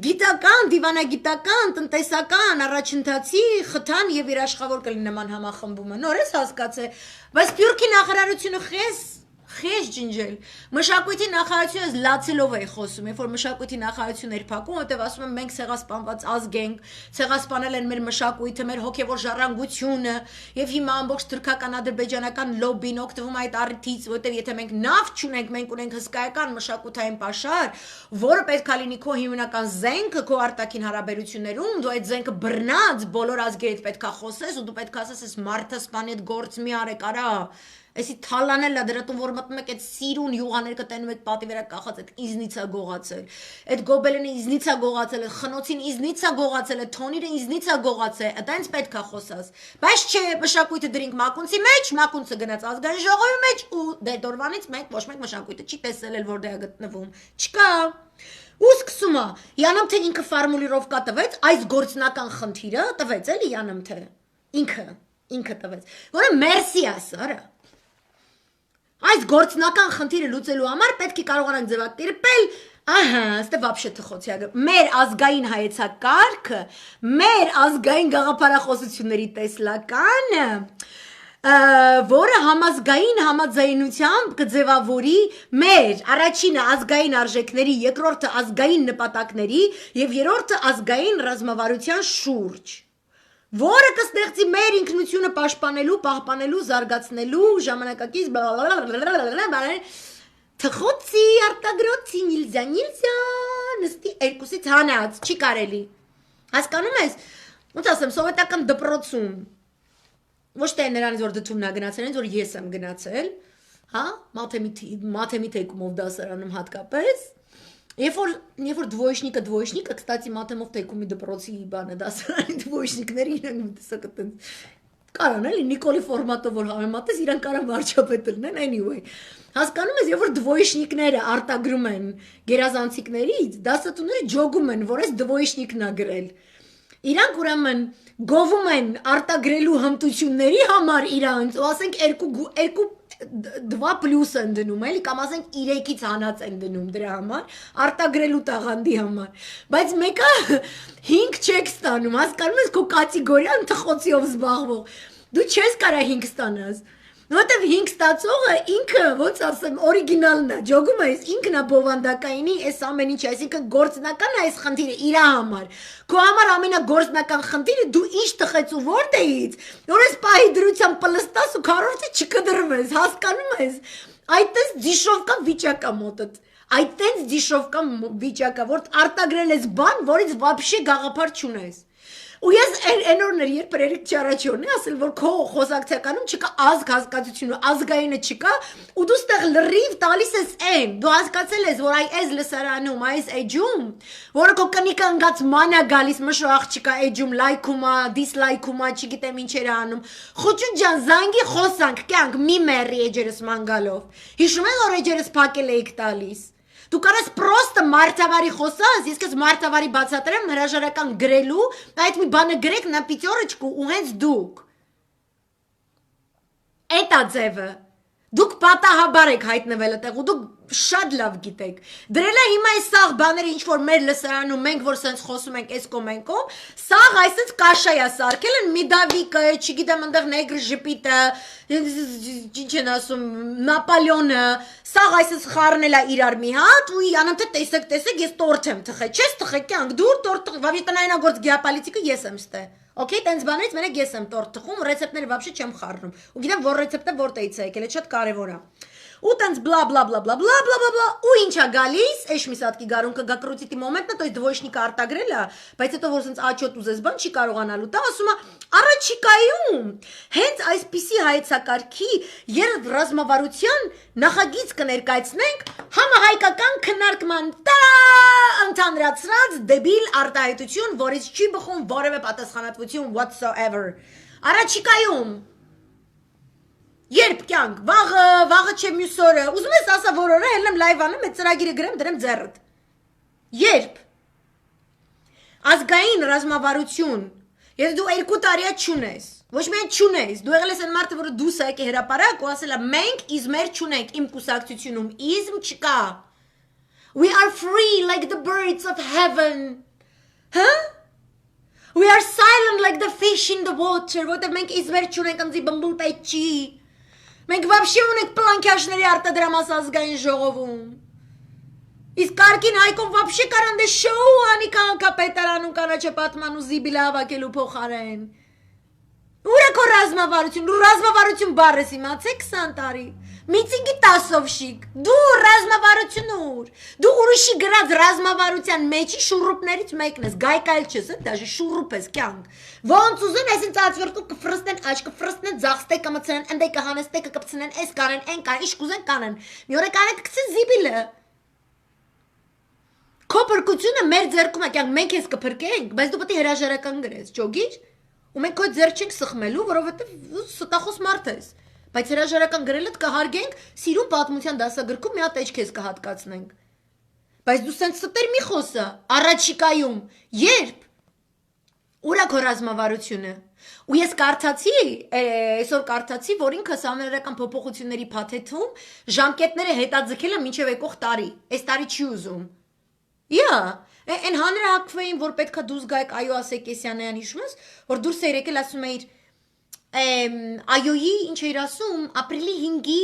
գիտական, դիվանագիտական, տնտեսական, առաջընթացի, խթան եւ երաշխավոր կլինի նման համախմբումը, նոր ես հասկացել, բայց Սփյուռքի նախարարությունը խես ջնջել, մշակույթի նախարարությունը լացելով է խոսում, երբ որ մշակույթի նախարարությունն էր փակում, որտեղ ասում են մենք ցեղասպանված ազգ ենք, ցեղասպանել են մեր մշակույթը, մեր հոգևոր ժառանգությունը, եւ հիմա ամբողջ թուրքական ադրբեջանական լոբին օգտվում այդ առիթից, որտեղ եթե մենք նավ չունենք, մենք ունենք հսկայական մշակութային պաշար, որը պետք է լինի քո հիմնական զենքը քո արտաքին հարաբերություններում, դու այդ զենքը բռնած բոլոր ազգերիդ պետք է խոսես ու դու պետք է ասես մարդը սպանի այդ գործ մի արեք, արա Էսի թալանել է դրատում, որ մտնում եք այդ սիրուն յուղաներ կտենում եք պատի վրա կախած, այդ իզնիցա գողացել, այդ գոբելենը իզնիցա գողացել, այդ խնոցին իզնիցա գողացել, այդ թոնիրը իզնիցա գողացել, այդ այնց պետք է խոսած, բայց չէ, մշակույթը դրինք մակունցի մեջ, մակունցը գնաց ազգային ժողովի մեջ ու դե դորվանից մենք ոչ մեկ մշակույթը չի տեսել էլ որ դե է գտնվում, չկա ու սկսում է, Յանամ թե ինքը ֆորմուլիրովկա տվեց, այս գործնական խնդիրը տվեց էլի Յանամ թե, ինքը տվեց, որը մերսի ասարա Այս գործնական խնդիրը լուծելու համար պետք է կարողանանք ձևակերպել, ահա, ստե вообще թխոցյա մեր ազգային հայեցակարգը, մեր ազգային գաղափարախոսությունների տեսլականը, որը համազգային համաձայնությամբ կձևավորի մեր առաջինը ազգային արժեքների, երկրորդը ազգային նպատակների եւ երրորդը ազգային ռազմավարության շուրջ Որը կստեղծի մեր ինքնությունը պաշտպանելու, պահպանելու, զարգացնելու, ժամանակակից թխոցի, արտագրոցի, նիլզա, նստի երկուսից հանած, չի կարելի։ Հասկանում ես, ոնց ասեմ, սովետական դպրոցում, ոչ թե նրանից որ դդումն է գնացել, այնց որ ես եմ գնացել, հա, մաթեմի թեկումով դասարանում հատկապես, Երբ որ դվոյշնիկը, կստացի մաթեմով թեկումի դպրոցի բանը դասարանի դվոյշնիկները իրանք տեսակտեն կարան էլի Նիկոլի ֆորմատով որ համեմատես իրանք կարան վարչապետ լինեն anyway հասկանում ես երբ որ դվոյշնիկները արտագրում են գերազանցիկներից դասատուները ջոգում են որ այս դվոյշնիկն է գրել Իրանք ուրեմն գովում են արտագրելու հմտությունների համար իրանց ու ասենք երկու Dva plus են դնում, էլի կամ ասենք 3-ից հանած են դնում դրա համար, արտագրելու տաղանդի համար, բայց մեկը 5 չեք ստանում, հասկանում ես քո կատեգորիան թխոցիով զբաղվող, դու չես կարա 5 ստանաս, որտեվ 5 ստացողը ինքը, ոնց ասեմ, օրիգինալն է, ջոգում ես, ինքն է բովանդակայինի այս ամեն ինչը, այսինքն գործնական է այս խնդիրը իր համար, քո համար ամենագործնական խնդիրը դու ինչ տխեց ու որտեղից, որ ես պահի դրությամբ պլստաս ու քառորդի չկդրվես, հասկանում ես, այդտես դիշովկա վիճակա մոտդ, այդտենց դիշովկա վիճակա, որ արտագրել ես բան, որից вообще գաղափար չունես Ու ես այն օրներ երբ Էրիկ Չարաչյոնն է ասել որ քո խոսակցականում չկա ազգ հասկացությունը ազգայինը չկա ու դու ստեղ լրիվ տալիս ես այն դու հասկացել ես որ այս լսարանում այս էջում որը քո կնիկը ընկած մանա գալիս մշո աղջիկա էջում լայքում է դիսլայքում է չգիտեմ ինչեր անում խոչուն ջան զանգի խոսանք կյանք մի մերի էջերս մանգալով հիշում ես որ էջերս փակել էիք տալիս Դու կարաս պրոստը մարդավարի խոսած, ես կես մարդավարի բացատրեմ հրաժարական գրելու, այդ մի բանը գրեք նա պիտյորը ու հենց դուք։ Էտ է ձևը, դուք պատահաբար եք հայտնվել այդտեղ ու դուք շատ լավ գիտեք։ Դրել է հիմա այս սաղ բաները ինչ որ մեր լսարանում մենք որ սենց խոսում ենք այս կոմենկով, սաղ այսպես կաշա է սարքել են Միդավիկը, չգիտեմ այնտեղ նեգր ժպիտը, ինչ են ասում, Նապոլեոնը, սաղ այսպես խառնել է իրար մի հատ ու անընդհատ տեսեք ես տորթ եմ թխել, չես թխել կյանք, դու տորթ вообще տնայնագործ գեոպոլիտիկը ես եմ ստե Okay, տենց բաներից մենակ ես եմ տորթ թխում, ռեցեպտները вообще չեմ խառնում։ Ու գիտեմ որ ռեցեպտը որտեղից է եկել, շատ կարևոր է։ Ու տենց բլա բլա բլա բլա բլա բլա բլա բլա ու ինչա գալիս, էշ մի սատկի գարուն կգա կրուցիտի մոմենտնը, то есть դվոյշնիկը արտագրել է, բայց հետո որ սենց աչոտ ուզես բան չի կարողանալու։ Դա ասում է առաջիկայում հենց այսպիսի հայեցակարգի երբ ռազմավարության նախագիծ կներկայացնենք համահայկական քննարկման ընդհանրացրած դեբիլ արտահայտություն, որից չի բխում որևէ պատասխանատվություն whatsoever։ Առաջիկայում Երբ կյանք, վաղը չեմ մյուս օրը, ուզում ես ասա որ օրը ելնեմ լայվ անեմ, այդ ծրագիրը գրեմ, դրեմ ձեռդ։ Երբ ազգային ռազմավարություն, եթե դու 2 տարի չունես, ոչ միայն չունես, դու եղել ես այն մարդը, որը դուրս է եկել հրապարակ ու ասել է մենք իզմեր չունենք իմ կուսակցությունում, իզմ չկա։ We are free like the birds of heaven. Huh? We are silent like the fish in the water. Որտեղ մենք իզմեր չունենք անձի բմբլ պեչի։ Մենք вообще ունենք պլանքյաշների արտադրամաս ազգային ժողովում։ Իսկ կարգին հայկոն вообще կարան դե շոու անի քաղաքապետարանում կանաչը պատման ու զիբիլը հավաքելու փոխարեն։ Ուր է քո ռազմավարություն, դու ռազմավարություն բառես իմացեք 20 տարի։ Միտինգի 10-ով շիկ, դու ռազմավարություն ուր, դու ուրիշի գրած ռազմավարության մեջի շուրուպներից մեկն ես, գայկայել չես, դաժե շուրուպ ես կյանք։ Ոնց ուզեն այսին ծածվերտու կֆրստեն, աչ կֆրստեն, ձախստե կմցնեն, ընդե կհանստե կկպցնեն, այս կանեն, են կանեն, իշ կուզեն կանեն։ Մի օր կանեն կկցեն զիբիլը։ Քո փրկությունը մեր ձեռքում է, կյանք մենք ես կփրկենք, բայց դու պետք է հրաժարական գրես, ճոգիր։ Ու մենք քո ձեռք չենք սխմելու, որովհետև ստախոս մարդ ես։ Բայց հրաժարական գրելդ կհարգենք, սիրուն պատմության դասագրքում մի հատ էջ քեզ կհատկացնենք։ Բայց դու սենց ստեր մի խոսա, առաջիկայում, երբ ուր է քո ռազմավարությունը։ Ու ես կարդացի, այսօր կարդացի, որ ինքը համերական փոփոխությունների փաթեթում ժամկետները հետաձգել է մինչև եկող տարի։ Այս տարի չի ուզում։ Այն հանրահավաքվեին, որ պետքա դուրս գայք Այո Ասեկեսյանյան հիշում ես, որ դուրս է եկել ասում էիր Այոյի ինչ էր ասում, ապրիլի 5-ի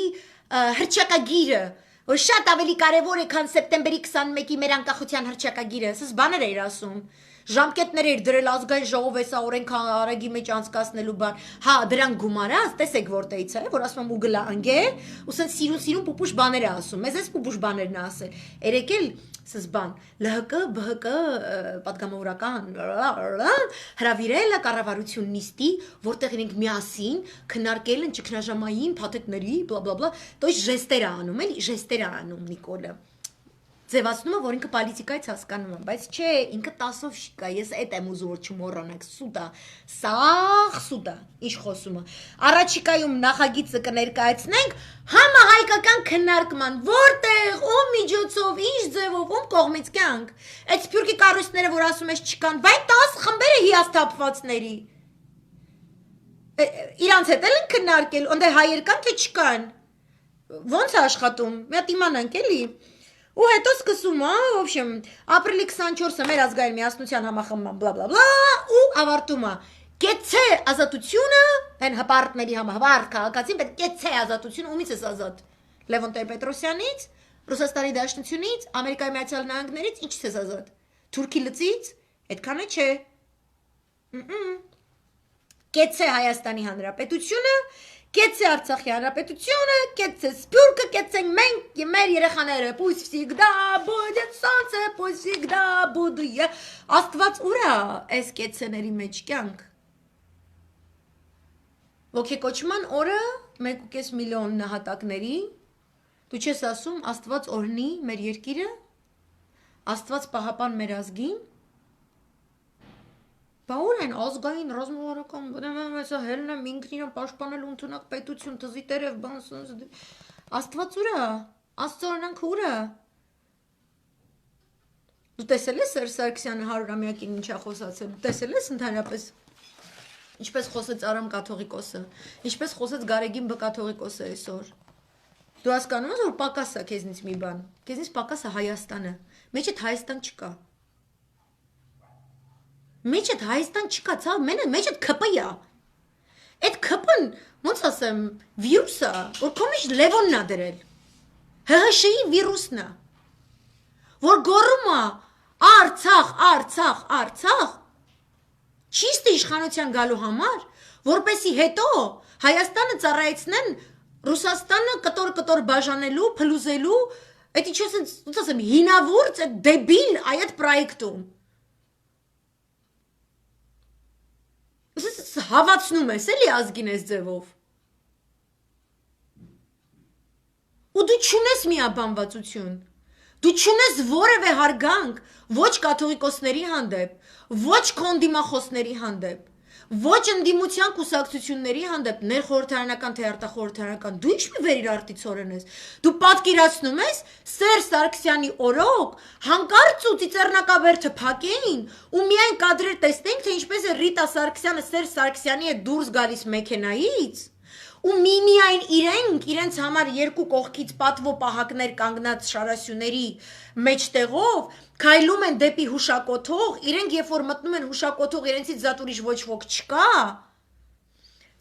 հռչակագիրը, որ շատ ավելի կարևոր է, քան սեպտեմբերի 21-ի մեր անկախության հռչակագիրը, ասես բաներ էր ասում։ Ժամկետներ էր դրել ազգային ժողով էսա օրենքան արագի մեջ անցկացնելու բան։ Հա, դրան գումարած, տեսեք որտեղից է, որ ասում եմ ու գլանգե, ու սենց սիրուն պուպուշ բաներ է ասում։ Մեզ էս պուպուշ բաներն է ասել։ Երեկել սս բան, ԼՀԿ, ԲՀԿ, պատգամավորական հրավիրել է կառավարություն նիստի, որտեղ իրենք միասին քննարկել են ճգնաժամային փաթեթների, բլա, դու ժեստեր է անում, էլի, ժեստեր է անում Նիկոլը։ Ձևացնում է, որ ինքը պոլիտիկայից հասկանում է, բայց չէ, ինքը 10-ով շիկա, ես էդ եմ ուզում որ չմոռանաք, սուտա, սաղ սուտա, ինչ խոսում է։ Առաջիկայում նախագիծը կներկայացնենք համահայկական քննարկման, որտեղ, ում միջոցով, ինչ ձևով, ում կողմից կյանք։ Այդ սփյուռքի կառույցները, որ ասում ես չկան, բայց 10 խմբերը հիասթափվածների։ Իրանց հետ էլ են քննարկել, ոնդե հայեր կան թե չկան։ Ոնց է աշխատում։ Մի հատ իմանանք էլի։ Ու հետո սկսում է, в общем, ապրիլի 24-ը մեր ազգային միասնության համախմբման բլա ու ավարտում է։ Կեցե ազատությունը, այն հպարտների հպարտ քաղաքացին, բայց կեցե ազատությունը ումից է ազատ։ Լևոն Տեր-Պետրոսյանից, Ռուսաստանի Դաշնությունից, Ամերիկայի Միացյալ Նահանգներից ինչից է ազատ։ Թուրքի լծից, այդքանը չէ։ Կեցե Հայաստանի Հանրապետությունը, կեցե Արցախի Հանրապետությունը, կեցե Սփյուռքը, կեցենք մենք մեր երեխաները, пусть всегда будет солнце, пусть всегда буду я։ Աստված ուր է այս կեցեների մեջ կյանք։ Ոգեկոչման օրը 1.5 միլիոն նահատակների, դու չես ասում Աստված օրհնի մեր երկիրը, Աստված պահապան մեր ազգին։ Բա ուր են ազգային ռազմավարական, հեսա հելն եմ ինքնին պաշտպանել ընդունակ պետություն, թզի տերև, բան, Աստված ուր է, Աստծո օրհնանքը ուր է։ Դու տեսել ես Սերժ Սարգսյանը 100-ամյակին ինչա խոսացել, դու տեսել ես ընդհանրապես ինչպես խոսեց Արամ կաթողիկոսը, ինչպես խոսեց Գարեգին Բկաթողիկոսը այսօր։ Դու հասկանում ես, որ պակաս է քեզնից մի բան, քեզնից պակաս է Հայաստանը, մեջդ Հայաստան չկա։ Մեջդ Հայաստան չկա, ցավ, մեջդ ՔՊ է։ Այդ ՔՊ-ն, ոնց ասեմ, վիրուսը, որ քո մեջ Լևոնն է դրել։ ՀՀՇ-ի վիրուսն է։ Որ գոռում է Արցախ, Արցախ, Արցախ։ Ճիշտ իշխանության գալու համար, որպեսի հետո Հայաստանը ծառայեցնեն Ռուսաստանը կտոր բաժանելու, փլուզելու, այդ ինչ ասեմ, հինավուրց, դեբիլ այդ պրոյեկտում։ Հավացնում ես էլի ազգին ես ձևով։ Ու դու չունես միաբանվածություն, դու չունես որևէ հարգանք ոչ կաթողիկոսների հանդեպ, ոչ քոնդիմախոսների հանդեպ, Ոչ ընդդիմության կուսակցությունների հանդեպ ներխորհրդարանական թե արտախորհրդարանական դու ինչ մի վերիրարտիցորեն ես դու պատկերացնում ես Սերժ Սարգսյանի օրոք հանկարծ ու ծիծեռնակաբերդը փակեին ու միայն կադրեր տեսնենք թե ինչպես է Ռիտա Սարգսյանը Սերժ Սարգսյանի հետ դուրս գալիս մեքենայից ու միմիայն իրենց համար երկու կողքից պատվո պահակներ կանգնած շարասյուների մեջտեղով քայլում են դեպի հուշակոթող, իրենք երբ որ մտնում են հուշակոթող, իրենցից զատ ուրիշ ոչ ոք չկա։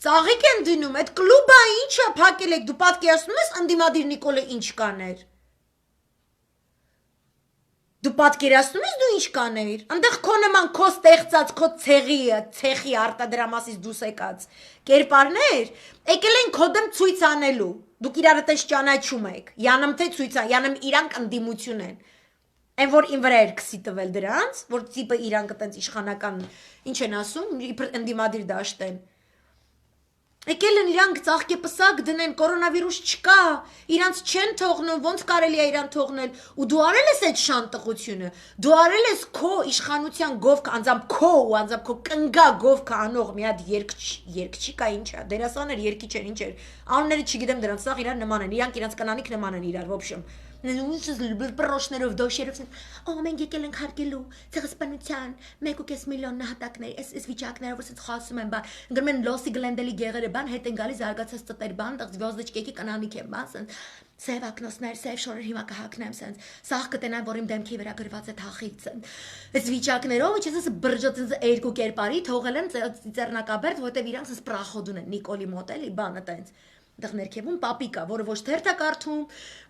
Ծաղիկ են դնում, այդ կլուբը ինչա փակել եք, դու պատկերացնում ես ընդդիմադիր Նիկոլը ինչ կաներ։ Դու պատկերացնում ես դու ինչ կանեիր։ Այնտեղ քո նման քո ստեղծած քո ցեխի արտադրամասից դուրս եկած կերպարներ եկել են քո դեմ ցույց անելու։ Դուք իրար այդպես ճանաչում եք։ Յանամ թե ցույց, յանամ իրանք ընդդիմություն են։ Այն որ ին վրա էր քսի տվել դրանց, որ տիպը իրանք այտենց իշխանական ինչ են ասում, իբր ընդդիմադիր դաշտ են։ Եկել են իրանք ծաղկեպսակ դնեն, կորոնավիրուս չկա, իրանց չեն թողնում, ոնց կարելի է իրան թողնել, ու դու արել ես այդ շանտղությունը, դու արել ես քո իշխանության գովքը, անձամբ քո ու անձամբ քո կնգա գովքը անող մի հատ երկչի կա ինչ է, դերասան էր, երկիչ էր, ինչ էր, անունները չգիտեմ դրանց, սաղ իրար նման են, իրանք իրանց կանանիք նման են իրար, ոբշեմ, պրոշներով, դոշերով, մենք եկել ենք հարկելու ցեղասպանության 1.5 միլիոն նահատակներ, այս վիճակներով ասած խասում են, գրում են լոսի գլենդելի գեղերը, բան հետ են գալիս զարգացած տտեր, բան, զվոզդիչկեքի կանանիք են, բան, սև ակնոցներ, սև շորեր հիմա կհակնեմ, սենց, սաղ կտենան, որ իմ դեմքի վրա գրված է թախիվ, այս վիճակներով, չես ասը բրջոտ երկու կերպարի, թողել են ծերնակաբերդ, որտև իրանք սս պրախոդուն են, Նիկոլի մոտ էլի, բանը տենց Դեղ ներքևում պապիկա, որը ոչ թերթ է կարդում,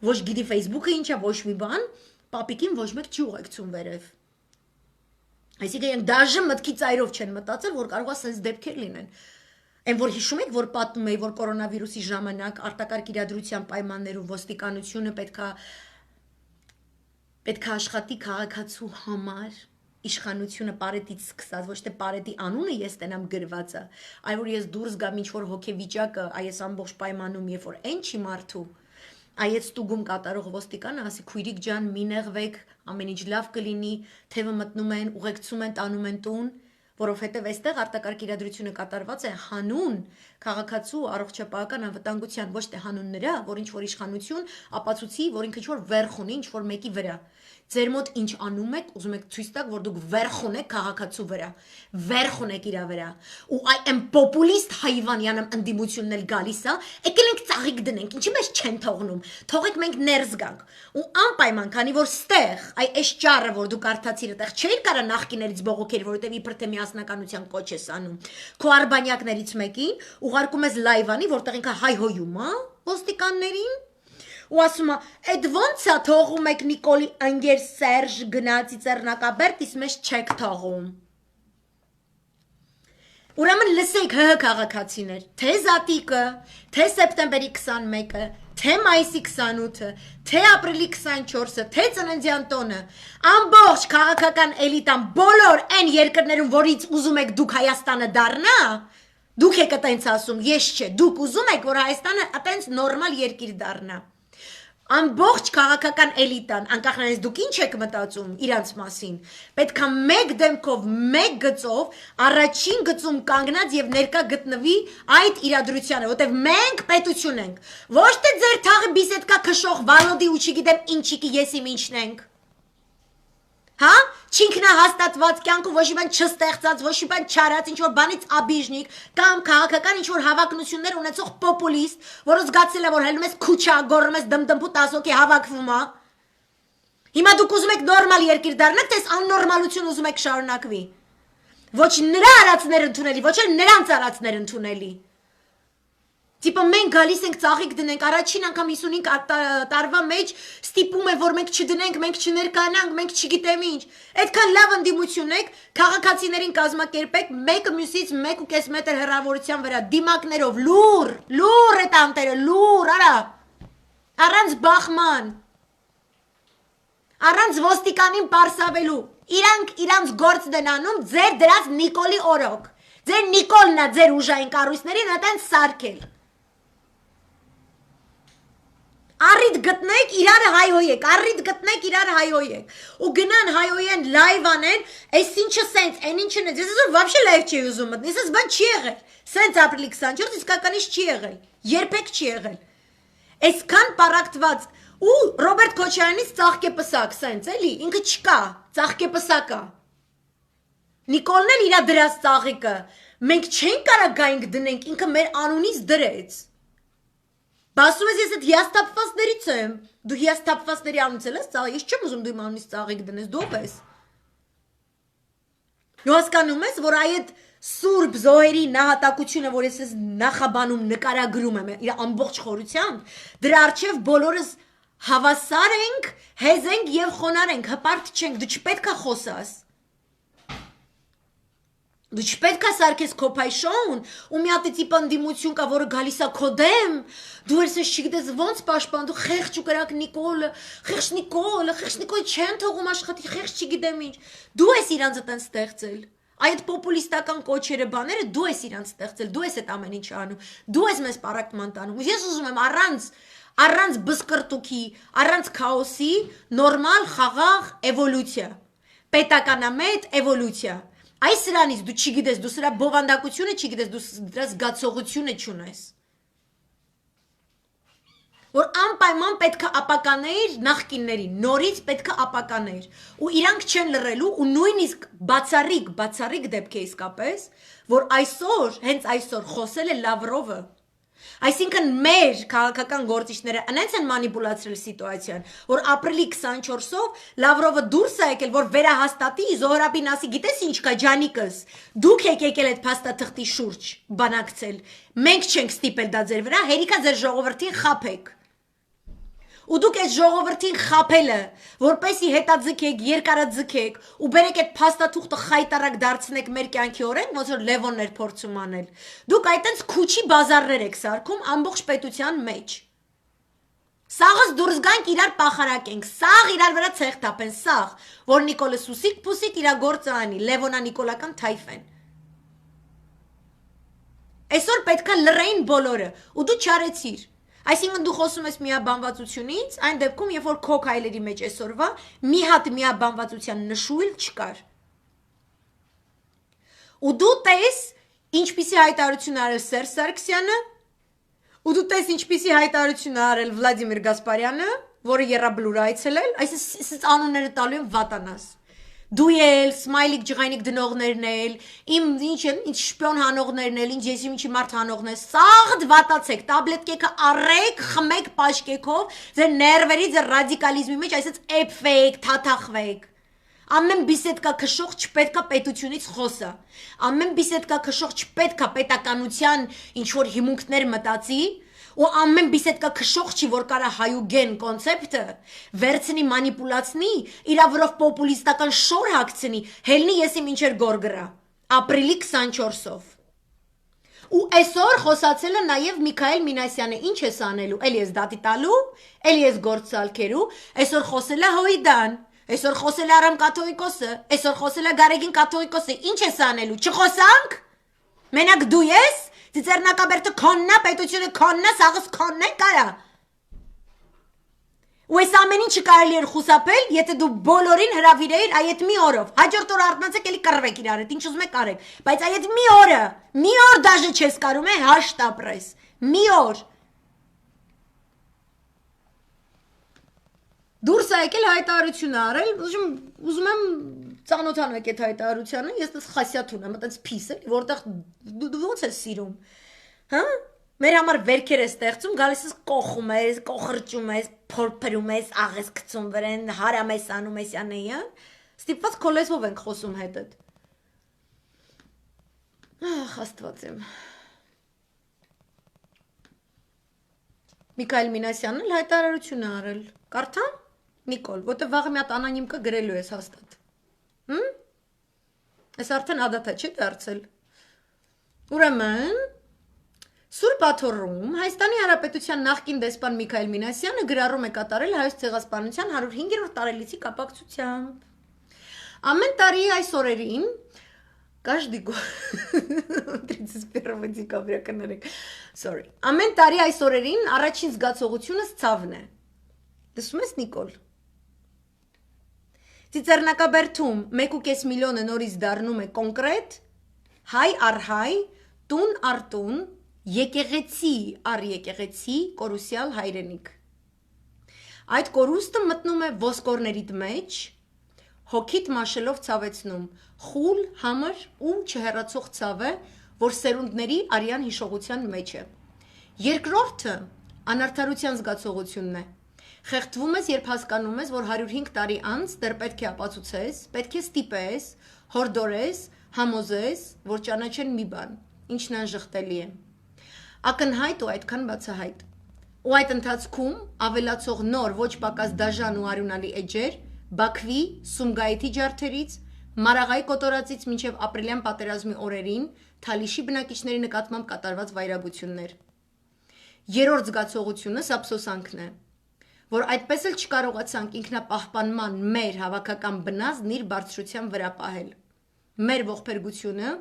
ոչ գիտի Facebook-ը ինչ է, ոչ մի բան, պապիկին ոչ մեկ չի ուղեկցում վերև։ Այսինքն իրենք դաժե մտքի ծայրով չեն մտածել, որ կարող է sense դեպքեր լինեն։ Այն որ հիշում եք, որ պատմում էի, որ կորոնավիրուսի ժամանակ արտակարգ իրադրության պայմաններում ոստիկանությունը պետք է աշխատի քաղաքացու համար իշխանությունը պարետից սկսած, ոչ թե պարետի անունը ես տենամ գրվածը, այլ որ ես դուրս գամ ինչ-որ հոգեվիճակը, այս ամբողջ պայմանում, երբ որ այն չի մարդու, այս ստուգում կատարող ոստիկանը, ասի քույրիկ ջան, մի նեղվեք, ամեն ինչ լավ կլինի, թևը մտնում են, ուղեկցում են, տանում են տուն, որովհետև այստեղ արտակարգ իրադրությունը կատարված է հանուն քաղաքացու առողջապահական անվտանգության, ոչ թե հանուն նրա, որ ինչ-որ իշխանություն ապացուցի, որ ինքը ինչ-որ վերխ ունի ինչ-որ մեկի վրա։ Ձեր մոտ ինչ անում եք, ուզում եք ցույց տաք, որ դուք վերխ ունեք քաղաքացու վրա, վերխ ունեք իր վրա։ Ու այն պոպուլիստ հայվանյանն ընդդիմությունն էլ գալիս է, եկել ենք ծաղիկ դնենք, ինչի մեջ չեն թողնում։ Թողեք մենք ներս գանք։ Ու անպայման, քանի որ ստեղ, այս ճառը, որ դու կարդացիր, այդտեղ չէր կարա նախկիներից բողոքել, որովհետև իբր թե միասնականության կոչ ես անում։ Քո արբանյակներից մեկին ուղարկում ես լայվանի, որտեղ ինքը հայհոյում է ոստիկաններին։ Ու ասում է, այդ ոնց է թողում եք Նիկոլի ընկեր Սերժ գնացի Ծեռնակաբերդ, իսկ մեզ չեք թողում։ Ուրեմն լսեք ՀՀ քաղաքացիներ, թե Զատիկը, թե սեպտեմբերի 21-ը, թե մայիսի 28-ը, թե ապրիլի 24-ը, թե ծննդյան տոնը, ամբողջ քաղաքական էլիտան բոլոր այն երկրներում, որից ուզում եք դուք Հայաստանը դառնա, դուք եք այտենց ասում, ես չէ, դուք ուզում եք, որ Հայաստանը այտենց նորմալ երկիր դառնա։ Ամբողջ քաղաքական էլիտան, անկախ նրանից դուք ինչ եք մտածում իրանց մասին, պետք է մեկ դեմքով, մեկ գծով, առաջին գծում կանգնած եւ ներկա գտնվի այդ իրադրությանը, որտեվ մենք պետություն ենք, ոչ թե ձեր թաղի բիսեդկա քշող Վալոդի ու չգիտեմ ինչիկի եսի ինչն ենք։ Հա? Չինքնահաստատված կյանքում ոչ մի բան չստեղծած, ոչ մի բան չարած, ինչ որ բանից աբիժնիկ կամ քաղաքական ինչ որ հավակնություններ ունեցող պոպուլիստ, որը զգացել է, որ հելնում ես քուչա, գոռում ես դմդմփու 10 հոգի հավաքվում է։ Հիմա դուք ուզում եք նորմալ երկիր դառնաք, թե աննորմալություն ուզում եք շարունակվի։ Ոչ նրա արածներ ընդունելի, ոչ էլ նրանց արածներ ընդունելի։ Տիպը մենք գալիս ենք ծաղիկ դնենք, առաջին անգամ 55 տարվա մեջ ստիպում է, որ մենք չդնենք, մենք չներկանանք, մենք չգիտեմ ինչ։ Այդքան լավ ընդդիմություն եք, քաղաքացիներին կազմակերպեք մեկը մյուսից 1.5 մետր հեռավորության վրա, դիմակներով, լուր այդ անտերը, լուր, արա, առանց բախման, առանց ոստիկանին պարսավելու, իրանց գործ դնանում ձեր դրած Նիկոլի օրոք, ձեր Նիկոլն է ձեր ուժային կառույցներին այդեն սարքել։ Առիթ գտնեք իրար հայհոյեք, առիթ գտնեք իրար հայհոյեք։ Ու գնան հայհոյեն լայվ անեն, այս ինչը սենց, այն ինչը նենց։ Ես ասում вообще լայվ չի ուզում մտնի, ես բան չի եղել։ Սենց ապրիլի 24 իսկականից չի եղել։ Երբեք չի եղել։ Այսքան պարակտված ու Ռոբերտ Քոչարյանից ծաղկեպսակ սենց էլի, ինքը չկա, ծաղկեպսակա։ Նիկոլն էլ իրա դրած ծաղիկը, մենք չենք կարա գայինք դնենք, ինքը մեր անունից դրեց։ Բասում ես այդ հիաստապվածներից եմ, դու հիաստապվածների անունից ես ծաղիկ, ես չեմ ուզում դու իմ անունից ծաղիկ դնես, դու ով ես։ Դու հասկանում ես, որ այդ սուրբ զոհերի նահատակությունը, որ ես նախաբանում նկարագրում եմ իր ամբողջ խորությամբ, դրա առջև բոլորս հավասար ենք, հեզ ենք և խոնար ենք, հպարտ չենք, դու չպետք է խոսաս։ Դու չպետք է սարքես քո փայշոն, ու մի հատ տիպ ընդդիմություն կա, որը գալիս է քո դեմ, դու ես չգիտես ոնց պաշտպան, դու խեղճ ու կրակ Նիկոլը, խեղճ Նիկոլը չեն թողում աշխատի, խեղճ չգիտեմ ինչ, դու ես իրանց այդտեն ստեղծել, այդ պոպուլիստական կոչերը բաները դու ես իրանց ստեղծել, դու ես այդ ամեն ինչ անում, դու ես մեզ պարակտման տանում, ու ես ուզում եմ առանց բսկրտուքի, առանց քաոսի, նորմալ խաղաղ էվոլյուցիա, պետականամետ էվոլյուցիա Այս սրանից դու չգիտես, դու սրա բովանդակությունը չգիտես, դու դրա զգացողությունը չունես։ Որ անպայման պետք է ապականեիր նախկիններին, նորից պետք է ապականեիր, ու իրանք չեն լռելու, ու նույնիսկ բացառիկ դեպք է իսկապես, որ այսօր, հենց այսօր խոսել է Լավրովը, Այսինքն մեր քաղաքական գործիչները անենց են մանիպուլացրել սիտուացիան, որ ապրիլի 24-ով Լավրովը դուրս է եկել, որ վերահաստատի Զոհրաբին ասի, գիտես ինչ կա ջանիկս, դուք եք եկել այդ փաստաթղթի շուրջ բանակցել, մենք չենք ստիպել դա ձեր վրա, հերիքա ձեր ժողովրդին խաբեք։ Ու դուք այդ ժողովրդին խաբելը, որպեսի հետաձգեք, երկարաձգեք, ու բերեք այդ փաստաթուղթը խայտարակ դարձնեք մեր կյանքի օրենք, ոնց որ Լևոնն էր փորձում անել։ Դուք այտենց քուչի բազարներ եք սարքում ամբողջ պետության մեջ։ Սաղս դուրս գանք իրար պախարակենք, սաղ իրար վրա ցեղ թափեն, սաղ, որ Նիկոլը սուսիկ փուսիկ իր գործը անի, Լևոնա Նիկոլական թայֆեն։ Այսօր պետքա լռեին բոլորը, ու դու չարեցիր։ Այսինքն դու խոսում ես միաբանվածությունից, այն դեպքում, երբ որ քո քայլերի մեջ այսօրվա մի հատ միաբանվածության նշույլ չկար։ Ու դու տես ինչպիսի հայտարարություն արել Սերժ Սարգսյանը, ու դու տես ինչպիսի հայտարարություն արել Վլադիմիր Գասպարյանը, որը եռաբլուր այցելել, այսպես անունները տալու եմ վատանաս։ Դու էլ, սմայլիկ ջղայնիկ դնողներն էլ, ինչ շպիոն հանողներն էլ, ինչ ես ինչի մարդ հանողներ, սաղդ վատացեք, տաբլետկեքը առեք, խմեք պաշկեքով, ձեր ներվերի, ձեր ռադիկալիզմի մեջ, այսպես էպվեք, թաթախվեք։ Ամեն բիսեդկա քշող չպետքա պետությունից խոսա։ Ամեն բիսեդկա քշող չպետքա պետականության ինչ-որ հիմունքներ մտածի, ու ամեն բիսեդկա քշող չի, որ կարա հայուգեն կոնցեպտը վերցնի մանիպուլացնի, իրա վրով պոպուլիստական շոր հագցնի, հելնի եսի մինչեր գորգրա, ապրիլի 24-ով։ Ու այսօր խոսացել է նաև Միքայել Մինասյանը, ինչ ես անելու, էլի ես դատի տալու, էլի ես գործ սալքերու, այսօր խոսել է Հոյդան, այսօր խոսել է Արամ Կաթողիկոսը, այսօր խոսել է Գարեգին Կաթողիկոսը, ինչ ես անելու, չխոսանք, մենակ դու ես, Ծիծեռնակաբերդը քոննա, պետությունը քոննա, սաղս քոննեն կարա։ Ու այս ամեն ինչը կարելի էր խուսափել, եթե դու բոլորին հրավիրեիր այդ մի օրով։ Հաջորդ օր արթնացեք էլի կռվեք իրար հետ, ինչ ուզում եք արեք, բայց այդ մի օր դաժե չես կարում է հաշտ ապրես։ Մի օր։ Դուրս է եկել հայտարարություն արել, ուզում եմ ծանոթանում եք այդ հայտարարությանը, ես դες խասյաթուն եմ, այտենց փիս էլի, որտեղ դու ոնց ես սիրում։ Հա? Մեր համար վերքեր ես ստեղծում, գալիս ես կոխում ես, կոխրճում ես, փորփրում ես, աղես գցում վրան, հարամ ես անում ես անեյան, ստիպված քո լեզվով ենք խոսում հետդ։ Ախ, Աստված իմ։ Միքայել Մինասյանն էլ հայտարարություն է արել։ Կարդամ, Նիկոլ, որտեղ վաղը մի հատ անոնիմ կը գրելու ես հաստատ։ Այս արդեն ադատա չի դարձել։ Ուրեմն, Սուրբ Աթոռում Հայաստանի Հանրապետության նախկին դեսպան Միքայել Մինասյանը գրառում է կատարել հայոց ցեղասպանության 105-րդ տարելիցի կապակցությամբ։ Ամեն տարի այս օրերին Каждый год 31 դեկամբրը կներեք sorry ամեն տարի այս օրերին առաջին զգացողությունս ցավն է լսում ես Նիկոլ Ծիծեռնակաբերդում 1.5 միլիոնը նորից դառնում է կոնկրետ հայ առ հայ տուն առ տուն եկեղեցի առ եկեղեցի կորուսյալ հայրենիք Այդ կորուստը մտնում է ոսկորներիդ մեջ Հոգիտ մաշելով ցավեցնում, խուլ, համր ու չհեռացող ցավ է, որ սերունդների արյան հիշողության մեջ է։ Երկրորդը անարդարության զգացողությունն է։ Խեղդվում ես, երբ հասկանում ես, որ 105 տարի անց դեռ պետք է ապացուցես, պետք է ստիպես, հորդորես, համոզես, որ ճանաչեն մի բան, ինչն անժխտելի է։ Ակնհայտ ու այդքան բացահայտ։ Ու այդ ընթացքում ավելացող նոր ոչ պակաս դաժան ու արյունալի էջեր Բաքվի, Սումգայիթի ջարդերից, Մարաղայի կոտորածից մինչև ապրիլյան պատերազմի օրերին Թալիշի բնակիչների նկատմամբ կատարված վայրագություններ։ Երրորդ զգացողությունս ափսոսանքն է, որ այդպես էլ չկարողացանք ինքնապահպանման մեր հավաքական բնազդն իր բարձրության վրա պահել։ Մեր ողբերգությունը